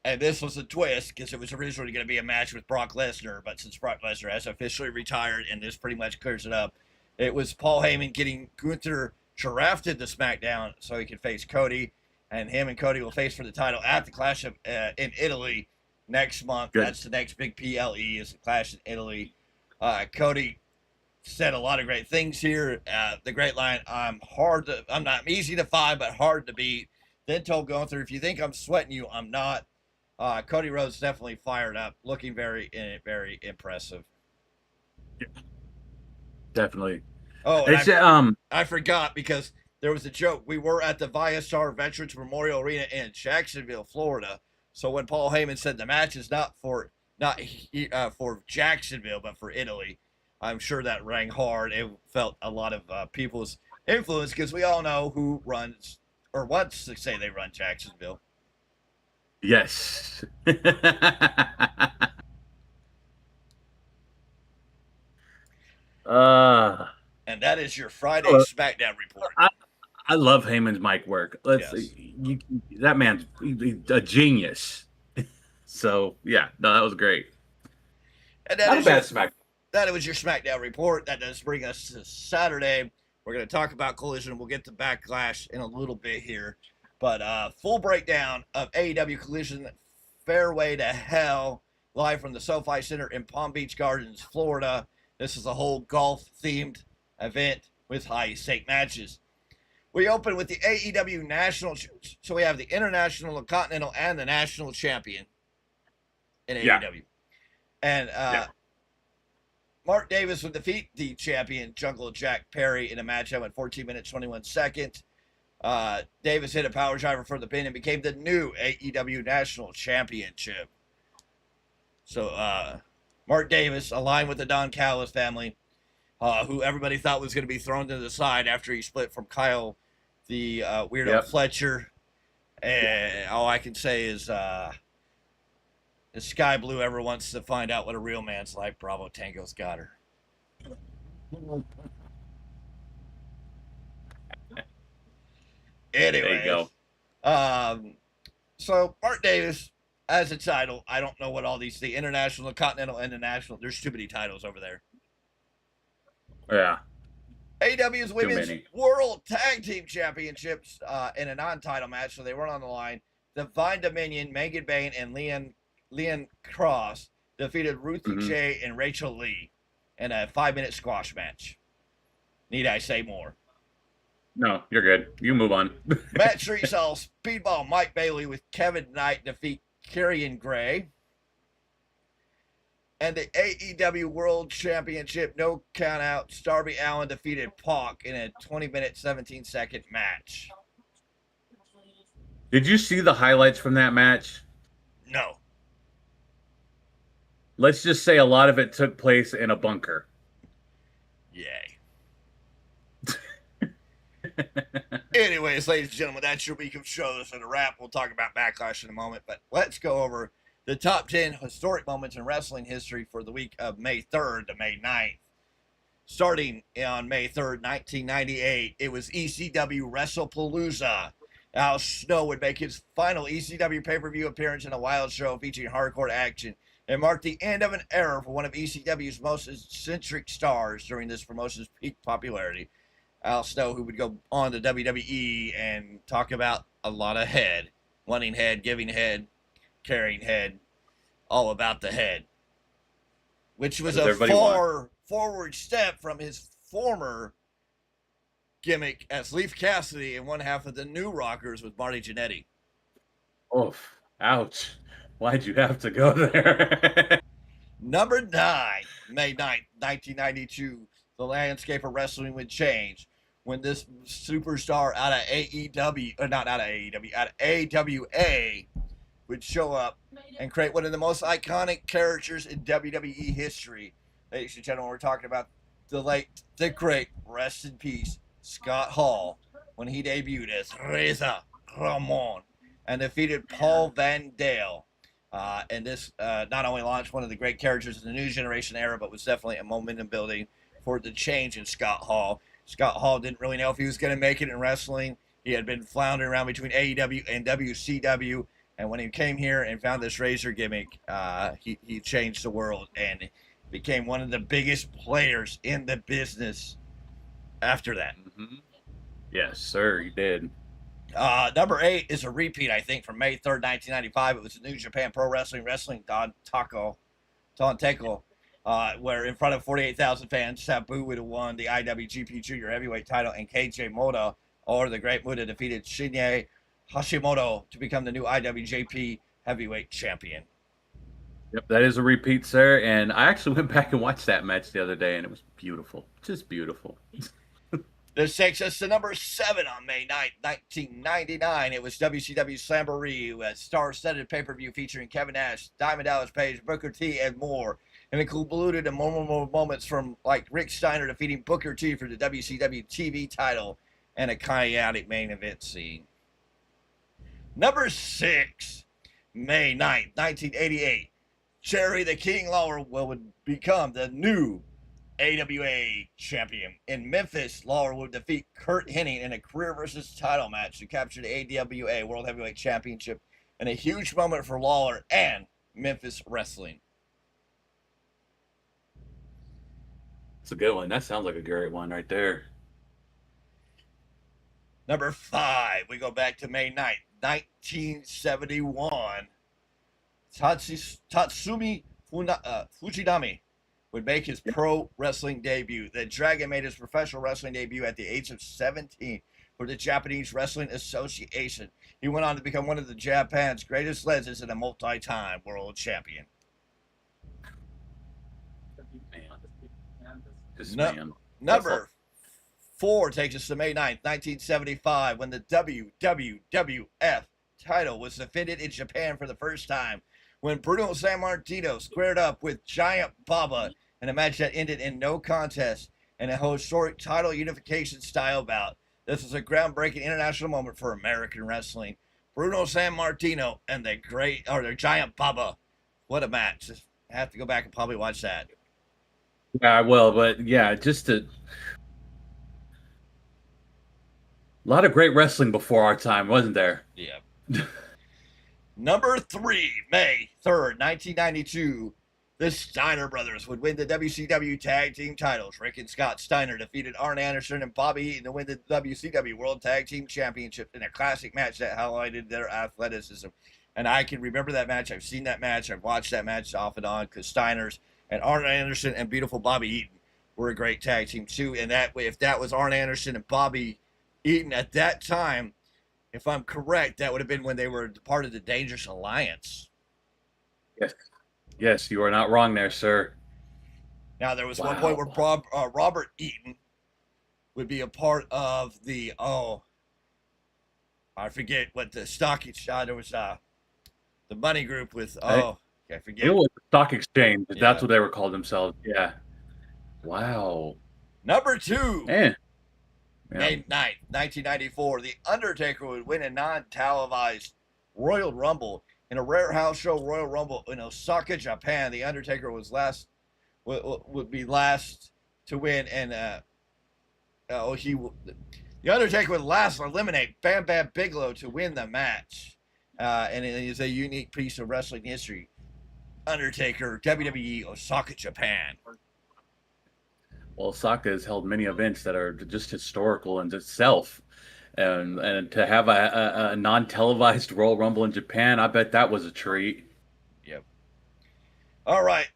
And this was a twist because it was originally going to be a match with Brock Lesnar, but since Brock Lesnar has officially retired and this pretty much clears it up, it was Paul Heyman getting Gunther drafted to SmackDown so he could face Cody, and him and Cody will face for the title at the Clash of, in Italy next month. Good. That's the next big PLE is the Clash in Italy. Cody said a lot of great things here. The great line, I'm not easy to find, but hard to beat. Then told Gunther, if you think I'm sweating you, I'm not. Cody Rhodes definitely fired up, looking very, very impressive. Yeah. Definitely. Oh, I forgot because there was a joke. We were at the ViaStar Veterans Memorial Arena in Jacksonville, Florida. So when Paul Heyman said the match is not for Jacksonville, but for Italy, I'm sure that rang hard. It felt a lot of people's influence because we all know who runs or wants to say they run Jacksonville. Yes. And that is your Friday SmackDown report. I love Heyman's mic work. That man's a genius. So yeah, no, that was great. And that not a bad SmackDown. That was your SmackDown report. That does bring us to Saturday. We're going to talk about Collision. We'll get to Backlash in a little bit here. But full breakdown of AEW Collision Fairway to Hell live from the SoFi Center in Palm Beach Gardens, Florida. This is a whole golf-themed event with high-stake matches. We open with the AEW National. So we have the International, the Continental, and the National Champion in AEW. And Mark Davis would defeat the champion, Jungle Jack Perry, in a match that went 14 minutes, 21 seconds. Davis hit a power driver for the pin and became the new AEW National Championship. So, Mark Davis, aligned with the Don Callis family, who everybody thought was going to be thrown to the side after he split from Kyle, the weirdo Fletcher. And all I can say is, if Sky Blue ever wants to find out what a real man's like, Bravo Tango's got her. Anyway, there you go. So Mark Davis as a title. I don't know what all these, the International, Continental, and the National. There's too many titles over there. Yeah. AEW's Women's World Tag Team Championships in a non-title match, so they weren't on the line. Divine Dominion, Megan Bain, and Leon Cross defeated Ruthie J and Rachel Lee in a 5-minute squash match. Need I say more? No, you're good. You move on. Match 3 saw Speedball Mike Bailey with Kevin Knight defeat Karrion Gray. And the AEW World Championship no countouts, Darby Allin defeated Pac in a 20-minute, 17-second match. Did you see the highlights from that match? No. Let's just say a lot of it took place in a bunker. Yay. Anyways, ladies and gentlemen, that's your week of shows and a wrap. We'll talk about Backlash in a moment, but let's go over the top 10 historic moments in wrestling history for the week of May 3rd to May 9th. Starting on May 3rd, 1998, it was ECW WrestlePalooza. Al Snow would make his final ECW pay-per-view appearance in a wild show featuring hardcore action. It marked the end of an era for one of ECW's most eccentric stars during this promotion's peak popularity. Al Snow, who would go on to WWE and talk about a lot of head, wanting head, giving head, carrying head, all about the head, which was a far forward step from his former gimmick as Leif Cassidy in one half of the New Rockers with Marty Jannetty. Oof. Ouch. Why'd you have to go there? Number 9, May 9th, 1992. The landscape of wrestling would change when this superstar out of AEW, or not out of AEW, out of AWA would show up and create one of the most iconic characters in WWE history. Ladies and gentlemen, we're talking about the late, the great, rest in peace, Scott Hall, when he debuted as Reza Ramon and defeated Paul Van Dale. And this not only launched one of the great characters in the new generation era, but was definitely a momentum building for the change in Scott Hall. Scott Hall didn't really know if he was going to make it in wrestling. He had been floundering around between AEW and WCW. And when he came here and found this razor gimmick, he changed the world and became one of the biggest players in the business after that. Mm-hmm. Yes, sir, he did. Number 8 is a repeat, I think, from May 3rd, 1995. It was the New Japan Pro Wrestling Don Teko, where in front of 48,000 fans, Sabu would have won the IWGP Junior Heavyweight title, and KJ Moda, or the Great Muta, defeated Shinya Hashimoto to become the new IWGP Heavyweight Champion. Yep, that is a repeat, sir. And I actually went back and watched that match the other day, and it was beautiful. Just beautiful. This takes us to number 7 on May 9th, 1999. It was WCW Slamboree, a star-studded pay-per-view featuring Kevin Nash, Diamond Dallas Page, Booker T, and more. And included more moments from like Rick Steiner defeating Booker T for the WCW TV title and a chaotic main event scene. Number 6, May 9th, 1988. Jerry the King Lawler would become the new AWA champion. In Memphis, Lawler would defeat Kurt Hennig in a career versus title match to capture the AWA World Heavyweight Championship, and a huge moment for Lawler and Memphis wrestling. It's a good one. That sounds like a great one right there. Number 5, we go back to May 9th, 1971. Tatsumi Fujinami would make his pro wrestling debut. The Dragon made his professional wrestling debut at the age of 17 for the Japanese Wrestling Association. He went on to become one of the Japan's greatest legends and a multi-time world champion. Number 4 takes us to May 9th, 1975, when the WWF title was defended in Japan for the first time, when Bruno Sammartino squared up with Giant Baba in a match that ended in no contest and a historic title unification style bout. This was a groundbreaking international moment for American wrestling. Bruno Sammartino and the Giant Baba. What a match. I have to go back and probably watch that. Yeah, I will, but yeah, just a lot of great wrestling before our time, wasn't there? Yeah. Number 3, May 3rd, 1992. The Steiner brothers would win the WCW Tag Team titles. Rick and Scott Steiner defeated Arn Anderson and Bobby Eaton to win the WCW World Tag Team Championship in a classic match that highlighted their athleticism. And I can remember that match. I've seen that match. I've watched that match off and on because Steiner's and Arn Anderson and beautiful Bobby Eaton were a great tag team too. And that if that was Arn Anderson and Bobby Eaton at that time, if I'm correct, that would have been when they were part of the Dangerous Alliance. Yes, you are not wrong there, sir. Now there was one point where Robert Eaton would be a part of the I forget what the stock there was the money group with I forget. It was the stock exchange. Yeah. That's what they were called themselves. Yeah. Wow. Number 2. Yeah. May 9th, 1994, The Undertaker would win a non-televised Royal Rumble in a rare house show Royal Rumble in Osaka, Japan. The Undertaker would be last to win, and the Undertaker would last eliminate Bam Bam Bigelow to win the match, and it is a unique piece of wrestling history. Undertaker, WWE, Osaka, Japan. Well, Osaka has held many events that are just historical in itself. And to have a non-televised Royal Rumble in Japan, I bet that was a treat. Yep. All right.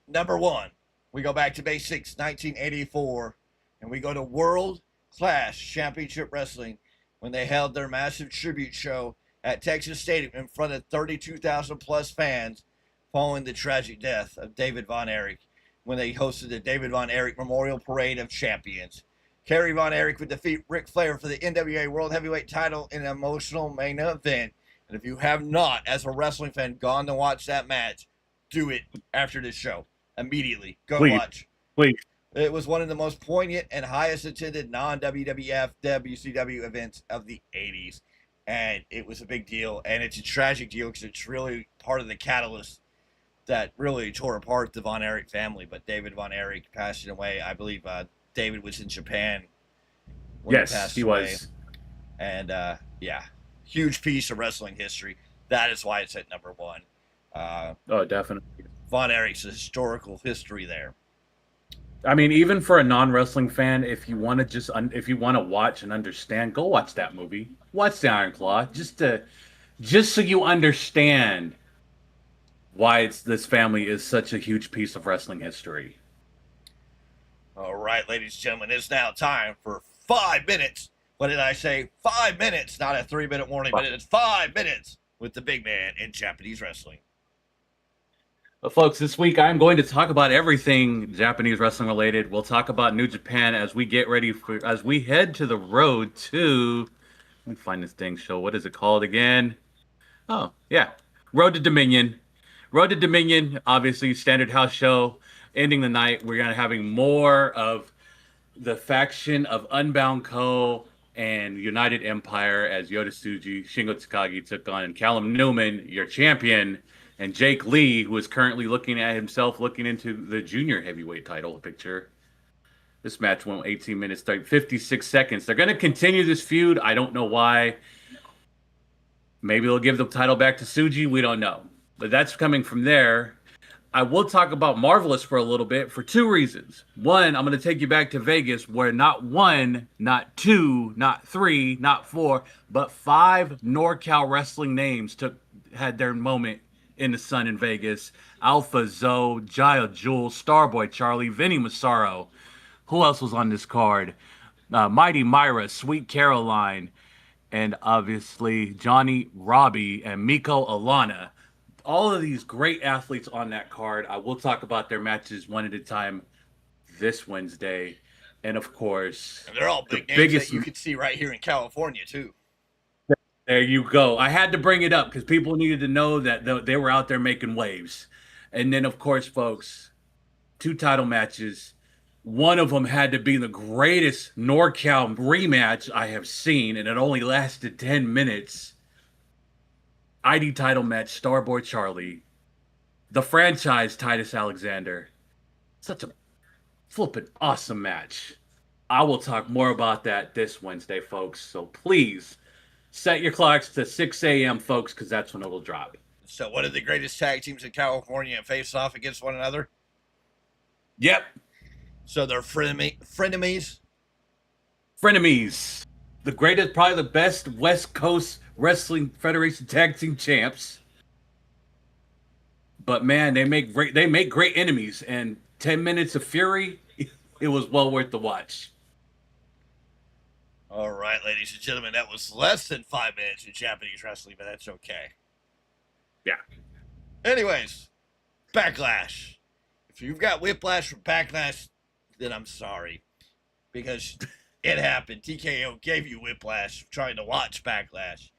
Number 1. We go back to May 6, 1984, and we go to World Class Championship Wrestling when they held their massive tribute show at Texas Stadium in front of 32,000 plus fans following the tragic death of David Von Erich, when they hosted the David Von Erich Memorial Parade of Champions. Kerry Von Erich would defeat Ric Flair for the NWA World Heavyweight title in an emotional main event. And if you have not, as a wrestling fan, gone to watch that match, do it after this show. Immediately. Go watch. Please. It was one of the most poignant and highest attended non-WWF WCW events of the 80s. And it was a big deal. And it's a tragic deal because it's really part of the catalyst that really tore apart the Von Erich family. But David Von Erich passing away. I believe David was in Japan when he passed away. Was. And huge piece of wrestling history. That is why it's at number 1. Oh, definitely. Von Erich's historical history there. I mean, even for a non-wrestling fan, if you want to watch and understand, go watch that movie. Watch the Iron Claw, just so you understand why this family is such a huge piece of wrestling history. All right, ladies and gentlemen, it's now time for 5 minutes. What did I say? 5 minutes, not a 3-minute warning, but it's 5 minutes with the big man in Japanese wrestling. Well, folks, this week I'm going to talk about everything Japanese wrestling related. We'll talk about New Japan as we get ready as we head to the road to. Let me find this dang show. What is it called again? Oh, yeah, Road to Dominion. Road to Dominion, obviously, standard house show. Ending the night, we're gonna having more of the faction of Unbound Co. and United Empire as Yota Tsuji, Shingo Takagi took on Callum Newman, your champion, and Jake Lee, who is currently looking into the junior heavyweight title picture. This match went 18 minutes, 56 seconds. They're going to continue this feud. I don't know why. Maybe they'll give the title back to Tsuji. We don't know. But that's coming from there. I will talk about Marvelous for a little bit for 2 reasons. One, I'm going to take you back to Vegas where not 1, not 2, not 3, not 4, but 5 NorCal wrestling names had their moment in the sun in Vegas. Alpha Zoe, Jaya Jules, Starboy Charlie, Vinny Massaro. Who else was on this card? Mighty Myra, Sweet Caroline, and obviously Johnny Robbie and Miko Alana. All of these great athletes on that card. I will talk about their matches one at a time this Wednesday. And of course, and they're all big names that you can see right here in California too. There you go. I had to bring it up because people needed to know that they were out there making waves. And then, of course, folks, 2 title matches. One of them had to be the greatest NorCal rematch I have seen, and it only lasted 10 minutes. ID title match, Starboy Charlie. The franchise, Titus Alexander. Such a flippin' awesome match. I will talk more about that this Wednesday, folks. So please set your clocks to 6 a.m., folks, because that's when it will drop. So one of the greatest tag teams in California face off against one another? Yep. So they're frenemies? Frenemies. The greatest, probably the best West Coast Wrestling Federation tag team champs. But man, they make great enemies, and 10 minutes of fury. It was well worth the watch. All right, ladies and gentlemen, that was less than 5 minutes of Japanese wrestling, but that's okay. Yeah. Anyways, Backlash. If you've got whiplash from Backlash, then I'm sorry. Because it happened. TKO gave you whiplash trying to watch Backlash.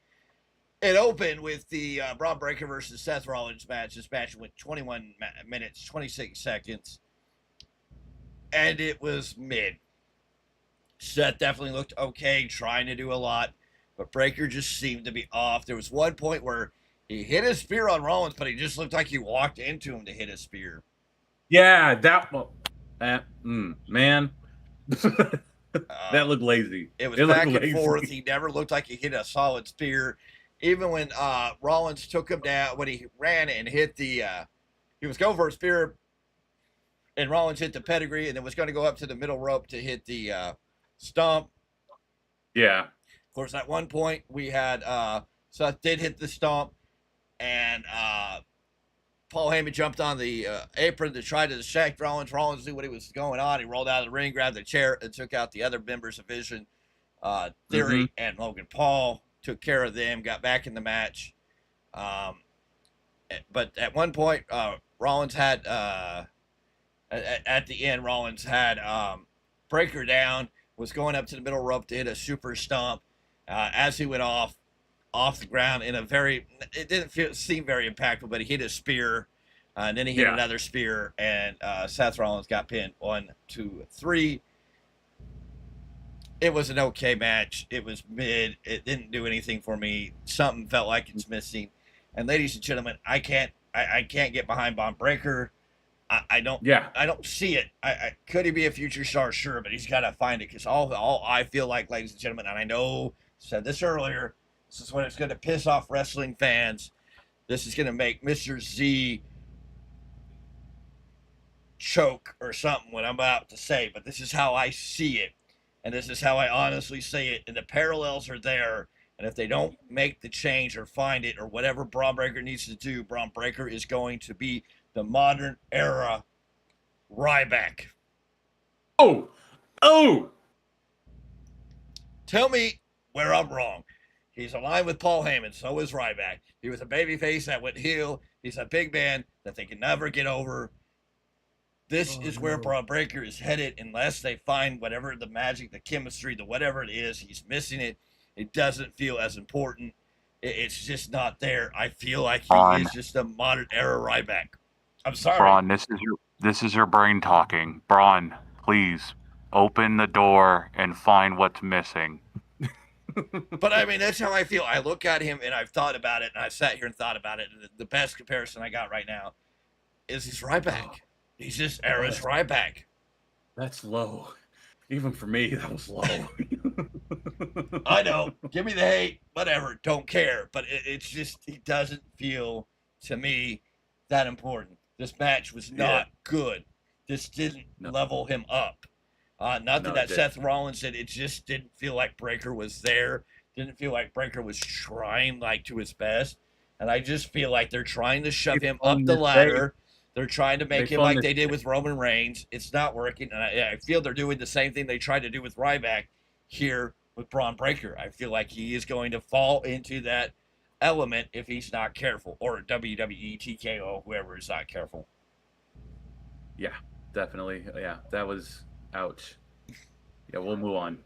It opened with the Bron Breakker versus Seth Rollins match. This match went 21 minutes, 26 seconds. And it was mid. Seth definitely looked okay, trying to do a lot, but Breakker just seemed to be off. There was one point where he hit a spear on Rollins, but he just looked like he walked into him to hit a spear. Yeah, man. That looked lazy. It was back and forth. He never looked like he hit a solid spear. Even when Rollins took him down, when he ran and hit the, he was going for a spear, and Rollins hit the pedigree, and then was going to go up to the middle rope to hit the stomp. Yeah. Of course, at one point we had Seth did hit the stomp, and Paul Heyman jumped on the apron to try to distract Rollins. Rollins knew what was going on. He rolled out of the ring, grabbed the chair, and took out the other members of Vision. Theory and Logan Paul took care of them, got back in the match. But at one point, Rollins had at the end, Rollins had Breakker down, was going up to the middle rope to hit a super stomp. As he went off the ground in a very, it didn't seem very impactful, but he hit a spear, and then he hit another spear, and Seth Rollins got pinned 1, 2, 3. It was an okay match. It was mid. It didn't do anything for me. Something felt like it's missing. And ladies and gentlemen, I can't get behind Bron Breakker. I don't see it. Could he be a future star? Sure, but he's got to find it, because all I feel like, ladies and gentlemen, and I know, said this earlier, this is when it's going to piss off wrestling fans. This is going to make Mr. Z choke or something what I'm about to say, but this is how I see it, and this is how I honestly say it, and the parallels are there. And if they don't make the change or find it or whatever Bron Breakker needs to do, Bron Breakker is going to be the modern era Ryback. Oh! Tell me where I'm wrong. He's aligned with Paul Heyman, so is Ryback. He was a babyface that went heel. He's a big man that they can never get over. This is where Bron Breakker is headed unless they find whatever the magic, the chemistry, the whatever it is. He's missing it. It doesn't feel as important. It's just not there. I feel like he is just a modern era Ryback. I'm sorry. Bron, this is your brain talking. Bron, please open the door and find what's missing. But I mean, that's how I feel. I look at him and I've thought about it, and I've sat here and thought about it. And the best comparison I got right now is he's Ryback. He's just era's Ryback. That's low. Even for me, that was low. I know. Give me the hate. Whatever. Don't care. But it's just, he doesn't feel, to me, that important. This match was not good. This didn't level him up. Nothing that Seth Rollins did. It just didn't feel like Breakker was there. Didn't feel like Breakker was trying like to his best. And I just feel like they're trying to shove him up the ladder. They're trying to make him like they did with Roman Reigns. It's not working. And I feel they're doing the same thing they tried to do with Ryback here with Bron Breakker. I feel like he is going to fall into that element if he's not careful, or WWE, TKO, whoever is not careful. Yeah, definitely. Yeah, that was ouch. Yeah, we'll move on.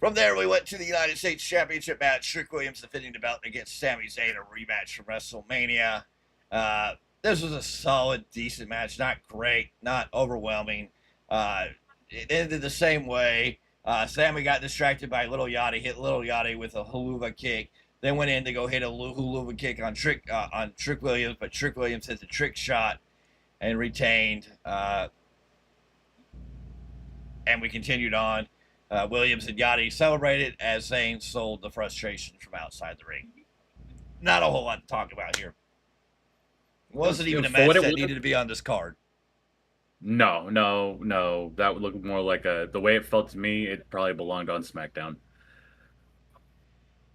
From there, we went to the United States Championship match. Trick Williams defending the belt against Sami Zayn, a rematch from WrestleMania. This was a solid, decent match. Not great, not overwhelming. It ended the same way. Sami got distracted by Little Yachty, hit Little Yachty with a haluva kick. Then went in to go hit a haluva kick on Trick Williams, but Trick Williams hit the trick shot and retained. And we continued on. Williams and Yachty celebrated as Zayn sold the frustration from outside the ring. Not a whole lot to talk about here. It wasn't even a match that needed to be on this card. No. That would look more like the way it felt to me, it probably belonged on SmackDown.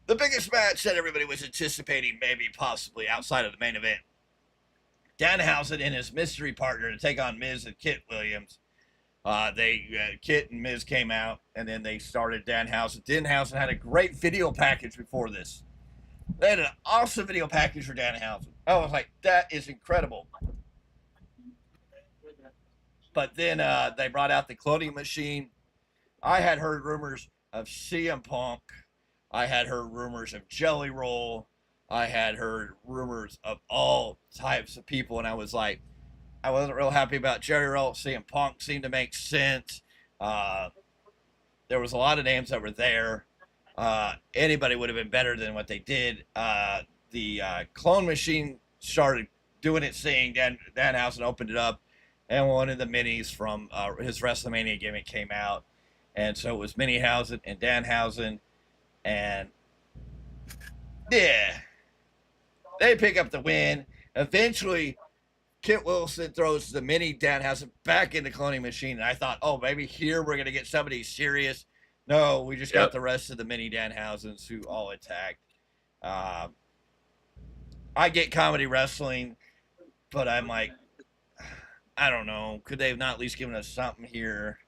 The biggest match that everybody was anticipating, maybe possibly outside of the main event, Danhausen and his mystery partner to take on Miz and Kit Williams. Kit and Miz came out, and then they started Danhausen. Danhausen had a great video package before this. They had an awesome video package for Danhausen. I was like, that is incredible. But then they brought out the cloning machine. I had heard rumors of CM Punk. I had heard rumors of Jelly Roll. I had heard rumors of all types of people, and I was like, I wasn't real happy about Jelly Roll. CM Punk seemed to make sense. There was a lot of names that were there. Anybody would have been better than what they did. The clone machine started doing its thing. Danhausen opened it up, and one of the minis from his WrestleMania gimmick came out. And so it was Minihausen and Danhausen. And yeah, they pick up the win. Eventually, Kit Wilson throws the mini Danhausen back in the cloning machine. And I thought, oh, maybe here we're going to get somebody serious. No, we just got the rest of the mini Danhausens who all attacked. I get comedy wrestling, but I'm like, I don't know. Could they have not at least given us something here?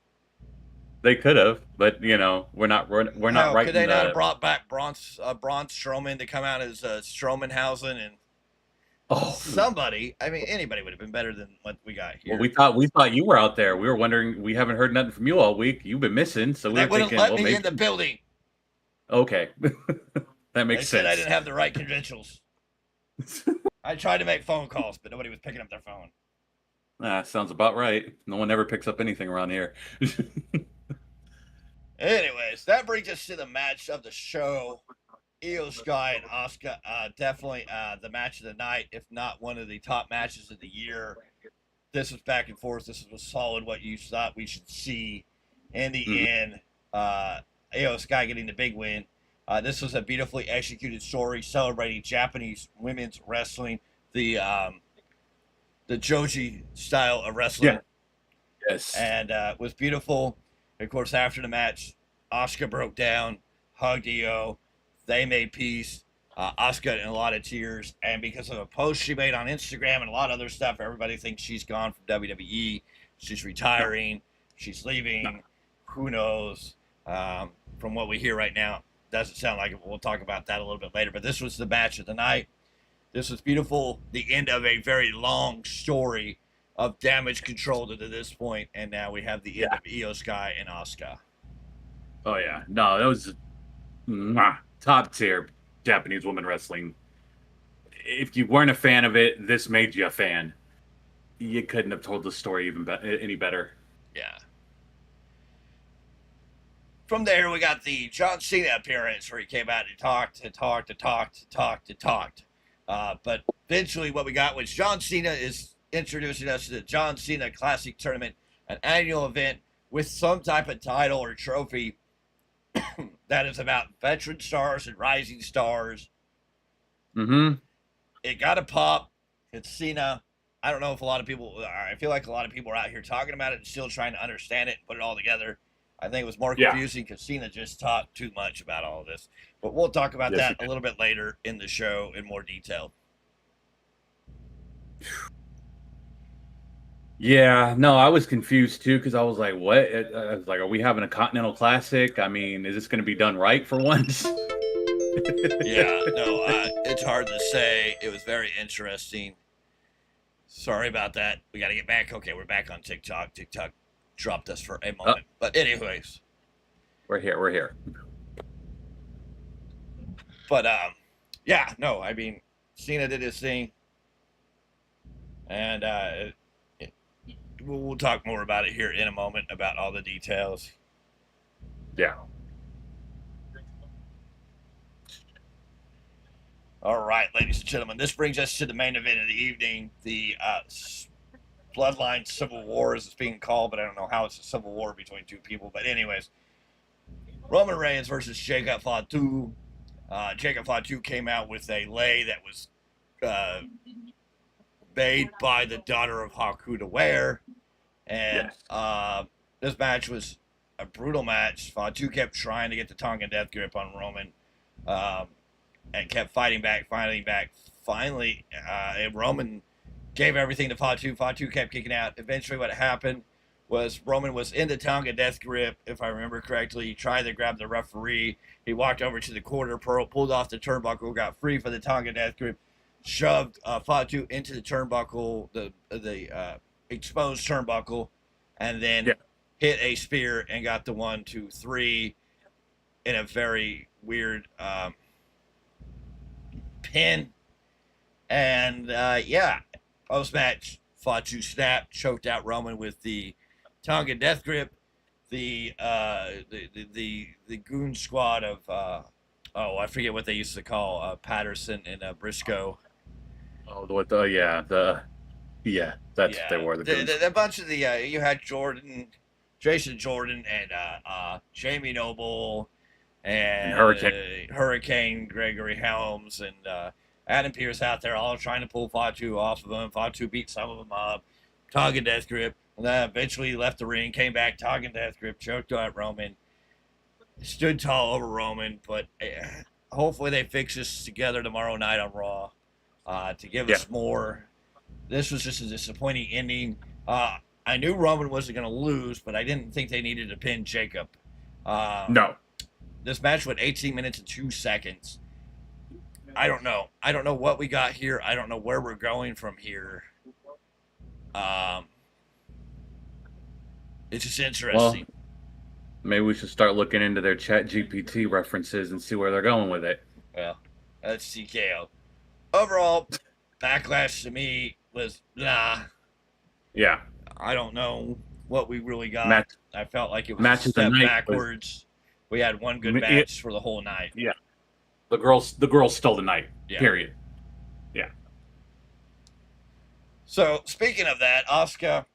They could have, but you know, we're not right. Could they not have brought back Braun Strowman to come out as Strowmanhausen and somebody? I mean, anybody would have been better than what we got here. Well, we thought you were out there. We were wondering. We haven't heard nothing from you all week. You've been missing, so we they were wouldn't thinking, let me in the building. Okay, that makes They sense. said I didn't have the right credentials. I tried to make phone calls, but nobody was picking up their phone. Sounds about right. No one ever picks up anything around here. Anyways, that brings us to the match of the show. Io Sky and Asuka, definitely the match of the night, if not one of the top matches of the year. This was back and forth. This was solid what you thought we should see. In the end, Io Sky getting the big win. This was a beautifully executed story celebrating Japanese women's wrestling, the Joji style of wrestling. Yeah. Yes. And it was beautiful. Of course, after the match, Asuka broke down, hugged Io. They made peace. Asuka in a lot of tears. And because of a post she made on Instagram and a lot of other stuff, everybody thinks she's gone from WWE. She's retiring. She's leaving. Who knows? From what we hear right now, doesn't sound like it. We'll talk about that a little bit later. But this was the match of the night. This was beautiful. The end of a very long story of Damage Control to this point, and now we have the end of Io Sky and Asuka. Oh yeah, no, that was top tier Japanese women wrestling. If you weren't a fan of it, this made you a fan. You couldn't have told the story any better. Yeah. From there, we got the John Cena appearance where he came out and talked. But eventually, what we got was John Cena is introducing us to the John Cena Classic Tournament, an annual event with some type of title or trophy that is about veteran stars and rising stars. It got a pop. It's Cena. I don't know if a lot of people, I feel like a lot of people are out here talking about it and still trying to understand it and put it all together. I think it was more confusing because Cena just talked too much about all of this. But we'll talk about that a little bit later in the show in more detail. Yeah, no, I was confused too because I was like, what? I was like, are we having a Continental Classic? I mean, is this going to be done right for once? It's hard to say. It was very interesting. Sorry about that. We got to get back. Okay, we're back on TikTok. TikTok dropped us for a moment. But anyways. We're here. But, I mean, Cena did his thing. And we'll talk more about it here in a moment, about all the details. Yeah. All right, ladies and gentlemen, this brings us to the main event of the evening, the Bloodline Civil War, as it's being called, but I don't know how it's a civil war between two people. But anyways, Roman Reigns versus Jacob Fatu. Jacob Fatu came out with a lei that was made by the daughter of Haku to wear. And this match was a brutal match. Fatu kept trying to get the Tongan death grip on Roman. And kept fighting back. Finally, Roman gave everything to Fatu. Fatu kept kicking out. Eventually what happened was Roman was in the Tonga death grip, if I remember correctly. He tried to grab the referee. He walked over to the quarter pearl, pulled off the turnbuckle, got free for the Tonga death grip, shoved Fatu into the turnbuckle, the exposed turnbuckle, and then hit a spear and got the 1, 2, 3 in a very weird pin. And post-match, Fatu snapped, choked out Roman with the Tonga death grip. The goon squad of I forget what they used to call Patterson and Briscoe. Oh, that's what they were. The bunch of you had Jason Jordan, and Jamie Noble, and Hurricane Gregory Helms, and Adam Pearce out there, all trying to pull Fatu off of him. Fatu beat some of them up. Tonga death grip. And then eventually left the ring, came back, Tonga death grip, choked out Roman. Stood tall over Roman, but hopefully they fix this together tomorrow night on Raw to give us more. This was just a disappointing ending. I knew Roman wasn't going to lose, but I didn't think they needed to pin Jacob. No. This match went 18 minutes and 2 seconds. I don't know. I don't know what we got here. I don't know where we're going from here. It's just interesting. Well, maybe we should start looking into their Chat GPT references and see where they're going with it. Well, that's TKO. Overall, Backlash to me was nah. Yeah. I don't know what we really got. I felt like it was a step backwards. We had one good match for the whole night. Yeah. The girls stole the night. Yeah. Period. Yeah. So speaking of that, Asuka,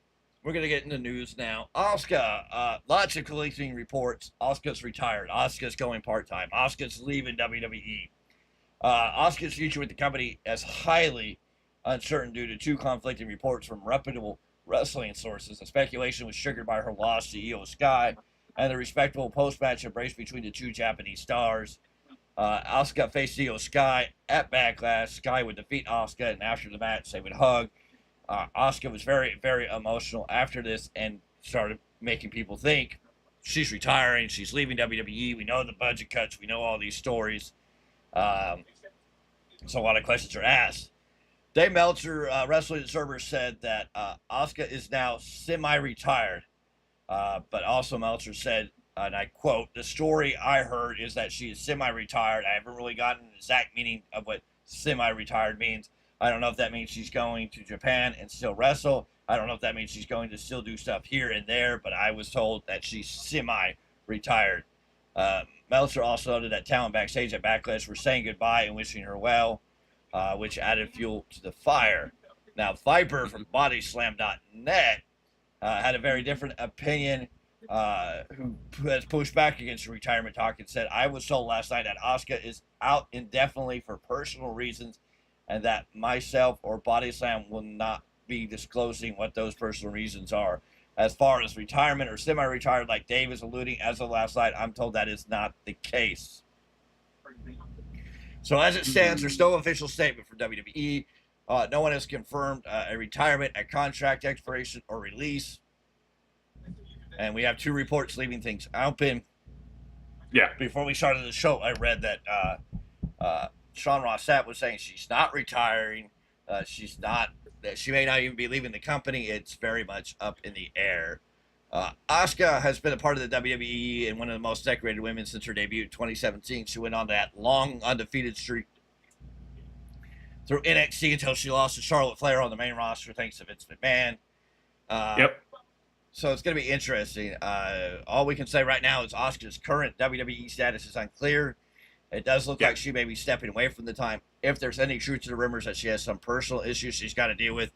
we're going to get into news now. Asuka, lots of conflicting reports. Asuka's retired. Asuka's going part-time. Asuka's leaving WWE. Asuka's future with the company is highly uncertain due to 2 conflicting reports from reputable wrestling sources. The speculation was triggered by her loss to Io Sky and the respectable post-match embrace between the 2 Japanese stars. Asuka faced Io Sky at Backlash. Sky would defeat Asuka, and after the match, they would hug. Asuka was very, very emotional after this and started making people think she's retiring, she's leaving WWE. We know the budget cuts. We know all these stories. So a lot of questions are asked. Dave Meltzer, Wrestling Observer, said that Asuka is now semi-retired. But also Meltzer said, and I quote, "The story I heard is that she is semi-retired. I haven't really gotten an exact meaning of what semi-retired means. I don't know if that means she's going to Japan and still wrestle. I don't know if that means she's going to still do stuff here and there, but I was told that she's semi-retired." Meltzer also noted that talent backstage at Backlash were saying goodbye and wishing her well, which added fuel to the fire. Now, Viper from Bodyslam.net had a very different opinion, who has pushed back against the retirement talk and said, "I was told last night that Asuka is out indefinitely for personal reasons, and that myself or Body Slam will not be disclosing what those personal reasons are. As far as retirement or semi-retired, like Dave is alluding, as of last night, I'm told that is not the case." So as it stands, there's no official statement from WWE. No one has confirmed a retirement, a contract expiration, or release. And we have 2 reports leaving things open. Yeah. Before we started the show, I read that Sean Ross Sapp was saying she's not retiring. That she may not even be leaving the company. It's very much up in the air. Asuka has been a part of the WWE and one of the most decorated women since her debut in 2017. She went on that long undefeated streak through NXT until she lost to Charlotte Flair on the main roster thanks to Vince McMahon. Yep. So it's going to be interesting. All we can say right now is Asuka's current WWE status is unclear. It does look like she may be stepping away from the time. If there's any truth to the rumors that she has some personal issues she's got to deal with,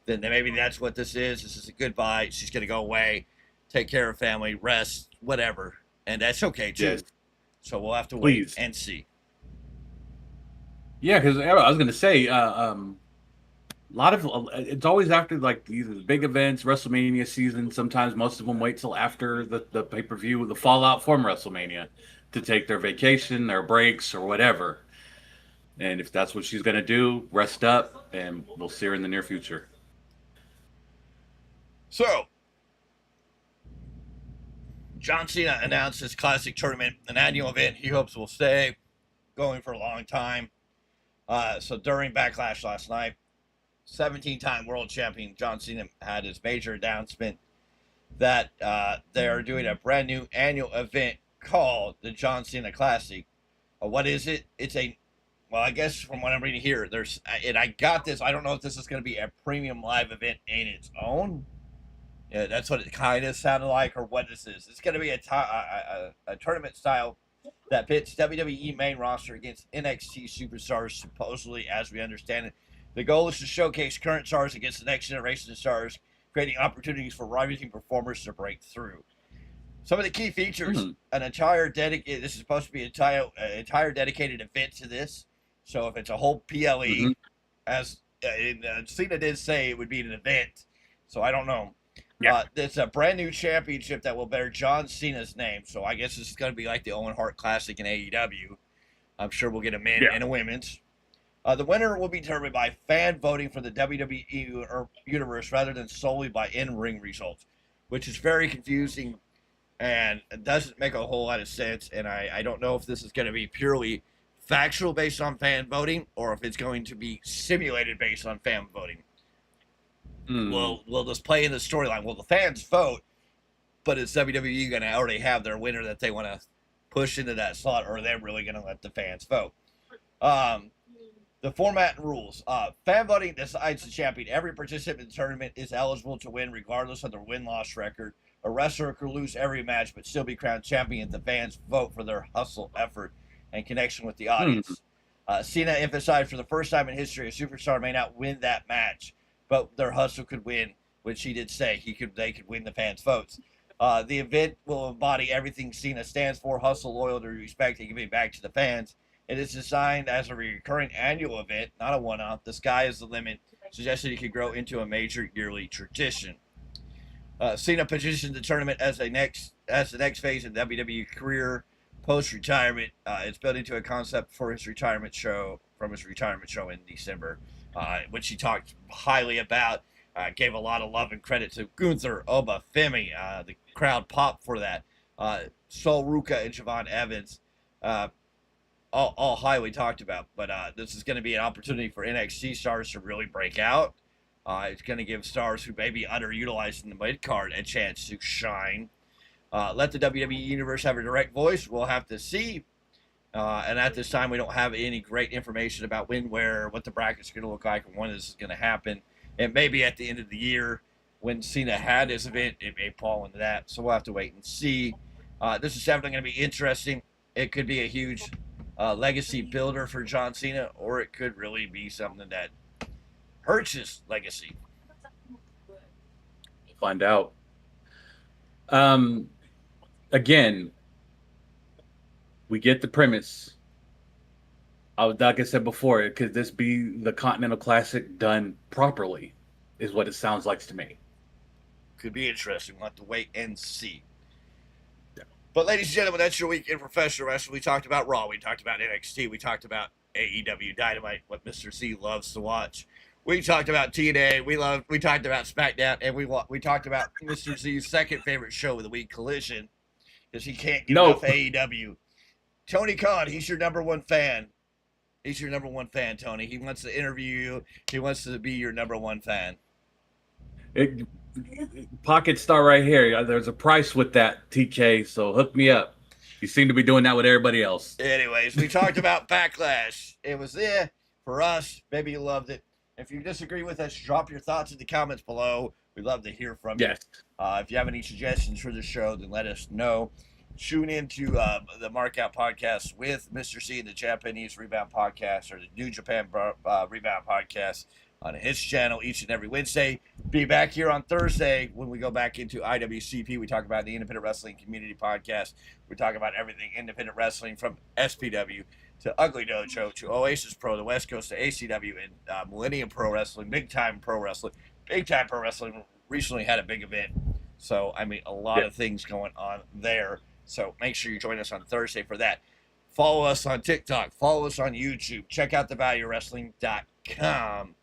then maybe that's what this is. This is a goodbye. She's going to go away, take care of family, rest, whatever. And that's okay, too. Yes. So we'll have to wait and see. Yeah, because I was going to say, a lot of it's always after like either the big events, WrestleMania season. Sometimes most of them wait till after the pay-per-view, the fallout from WrestleMania, to take their vacation, their breaks, or whatever. And if that's what she's going to do, rest up, and we'll see her in the near future. So, John Cena announced his classic tournament, an annual event he hopes will stay going for a long time. So during Backlash last night, 17-time world champion John Cena had his major announcement that they are doing a brand new annual event called the John Cena Classic. What is it? It's well, I guess from what I'm reading here, and I got this, I don't know if this is going to be a premium live event in its own. Yeah, that's what it kind of sounded like, or what this is. It's going to be a tournament style that pits WWE main roster against NXT superstars, supposedly, as we understand it. The goal is to showcase current stars against the next generation of stars, creating opportunities for rising performers to break through. Some of the key features: this is supposed to be an entire dedicated event to this. So if it's a whole PLE, as Cena did say, it would be an event. So I don't know. Yeah. It's a brand new championship that will bear John Cena's name. So I guess this is going to be like the Owen Hart Classic in AEW. I'm sure we'll get a men and a women's. The winner will be determined by fan voting for the WWE universe rather than solely by in-ring results, which is very confusing and it doesn't make a whole lot of sense. And I don't know if this is going to be purely factual based on fan voting or if it's going to be simulated based on fan voting. We'll just play in the storyline. Well, the fans vote, but is WWE going to already have their winner that they want to push into that slot, or are they really going to let the fans vote? The format and rules. Fan voting decides the champion. Every participant in the tournament is eligible to win regardless of their win-loss record. A wrestler could lose every match but still be crowned champion if the fans vote for their hustle, effort, and connection with the audience. Cena emphasized for the first time in history, a superstar may not win that match, but their hustle could win, which he did say they could win the fans' votes. The event will embody everything Cena stands for: hustle, loyalty, respect, and giving back to the fans. It is designed as a recurring annual event, not a one-off. The sky is the limit, suggesting it could grow into a major yearly tradition. Cena positioned the tournament as the next phase of WWE career post-retirement. It's built into a concept for his retirement show in December, which he talked highly about. Gave a lot of love and credit to Gunther, Obafemi. The crowd popped for that. Sol Ruca and Javon Evans, all highly talked about. But this is going to be an opportunity for NXT stars to really break out. It's going to give stars who may be underutilized in the mid-card a chance to shine. Let the WWE Universe have a direct voice. We'll have to see. And at this time, we don't have any great information about when, where, what the bracket's going to look like, and when this is going to happen. It may be at the end of the year when Cena had his event. It may fall into that. So we'll have to wait and see. This is definitely going to be interesting. It could be a huge legacy builder for John Cena, or it could really be something that hurts his legacy. Find out. Again, we get the premise. Like I said before, could this be the Continental Classic done properly? Is what it sounds like to me. Could be interesting. We'll have to wait and see. Yeah. But ladies and gentlemen, that's your week in professional wrestling. We talked about Raw. We talked about NXT. We talked about AEW Dynamite, what Mr. C loves to watch. We talked about TNA. We talked about SmackDown, and we talked about Mr. Z's second favorite show of the week, Collision, because he can't get enough AEW. Tony Khan, he's your number one fan. He's your number one fan, Tony. He wants to interview you. He wants to be your number one fan. Pocket star right here. There's a price with that, TK, so hook me up. You seem to be doing that with everybody else. Anyways, we talked about Backlash. It was there for us. Maybe you loved it. If you disagree with us, drop your thoughts in the comments below. We'd love to hear from you. Yes. If you have any suggestions for the show, then let us know. Tune into the Markout Podcast with Mr. C, the Japanese Rebound Podcast, or the New Japan Rebound Podcast on his channel each and every Wednesday. Be back here on Thursday when we go back into IWCP. We talk about the Independent Wrestling Community Podcast. We talk about everything independent wrestling, from SPW to Ugly Dojo to Oasis Pro, the West Coast to ACW, and Millennium Pro Wrestling, Big Time Pro Wrestling. Big Time Pro Wrestling recently had a big event. So, I mean, a lot of things going on there. So make sure you join us on Thursday for that. Follow us on TikTok. Follow us on YouTube. Check out thevaluewrestling.com.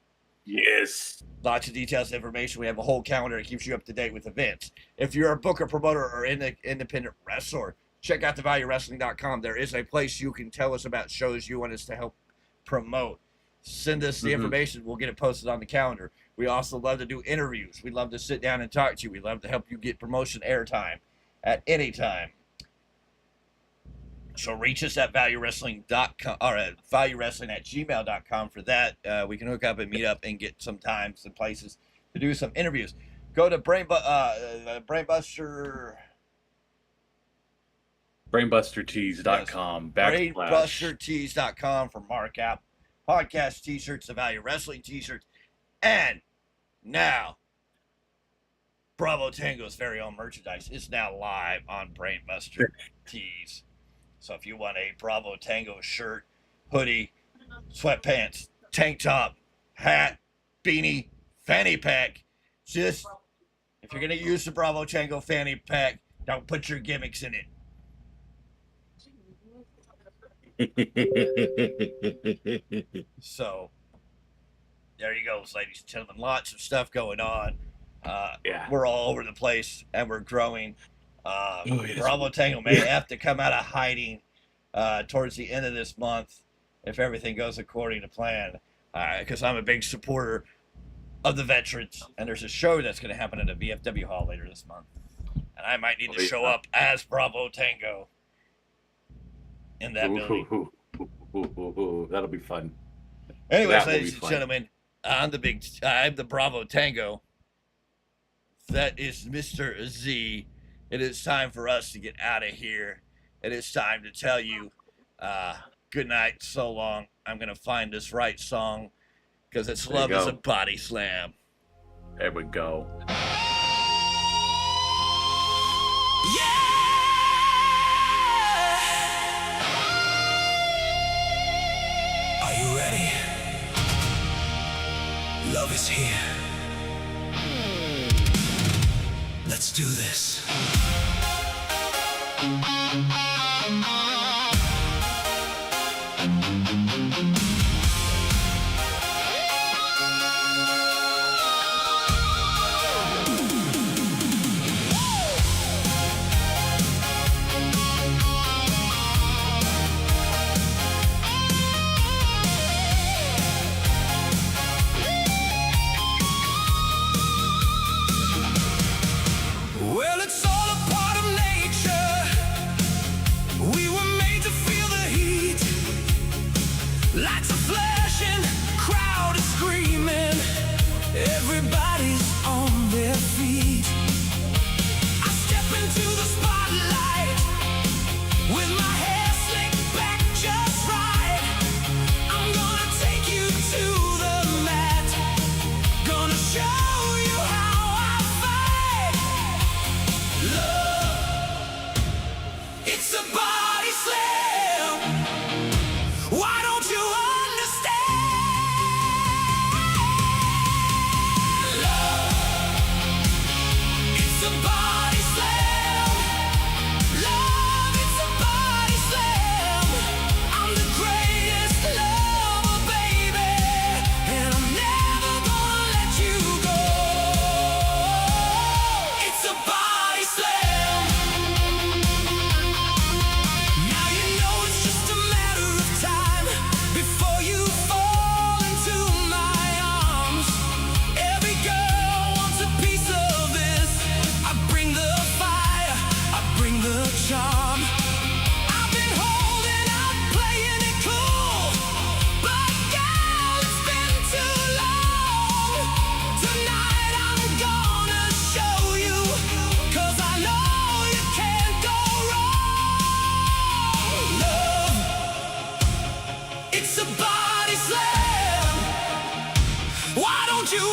Yes. Lots of details and information. We have a whole calendar that keeps you up to date with events. If you're a booker, promoter, or independent wrestler, check out thevaluewrestling.com. There is a place you can tell us about shows you want us to help promote. Send us the information. We'll get it posted on the calendar. We also love to do interviews. We love to sit down and talk to you. We love to help you get promotion airtime at any time. So reach us at valuewrestling.com or at valuewrestling@gmail.com for that. We can hook up and meet up and get some times and places to do some interviews. Go to Brainbuster. Brainbustertees.com. Brainbustertees.com for markup, podcast t-shirts, the Value Wrestling t-shirts, and now Bravo Tango's very own merchandise is now live on Brainbuster Tees. So if you want a Bravo Tango shirt, hoodie, sweatpants, tank top, hat, beanie, fanny pack, just if you're going to use the Bravo Tango fanny pack, don't put your gimmicks in it. So there you go, ladies and gentlemen. Lots of stuff going on. We're all over the place and we're growing. Bravo Tango may have to come out of hiding towards the end of this month if everything goes according to plan, because I'm a big supporter of the veterans, and there's a show that's going to happen at a VFW hall later this month, and I might need to show up as Bravo Tango in that building. That'll be fun. Anyways, ladies and gentlemen, I'm the Bravo Tango. That is Mr. Z. It is time for us to get out of here. It is time to tell you good night, so long. I'm going to find this right song because it's Love is a Body Slam. There we go. Are you ready? Love is here. Let's do this. Well, it's all a part of nature. We were made to feel the heat. Lights are flashing, crowd is screaming. Everybody's on their feet. I step into the spotlight with my hair slicked back just right. I'm gonna take you to the mat. Gonna show you how I fight. Love, it's a body slam. Why don't you understand? Love, it's a body slam. Love, it's a body slam. I'm the greatest lover, baby, and I'm never gonna let you go. It's a body slam. Now you know it's just a matter of time before you fall into my arms. Every girl wants a piece of this. I bring the fire, I bring the charm. I've been holding out, playing it cool, but girl, it's been too long. Tonight I'm gonna show you, 'cause I know you can't go wrong. Love, it's a body slam. Why don't you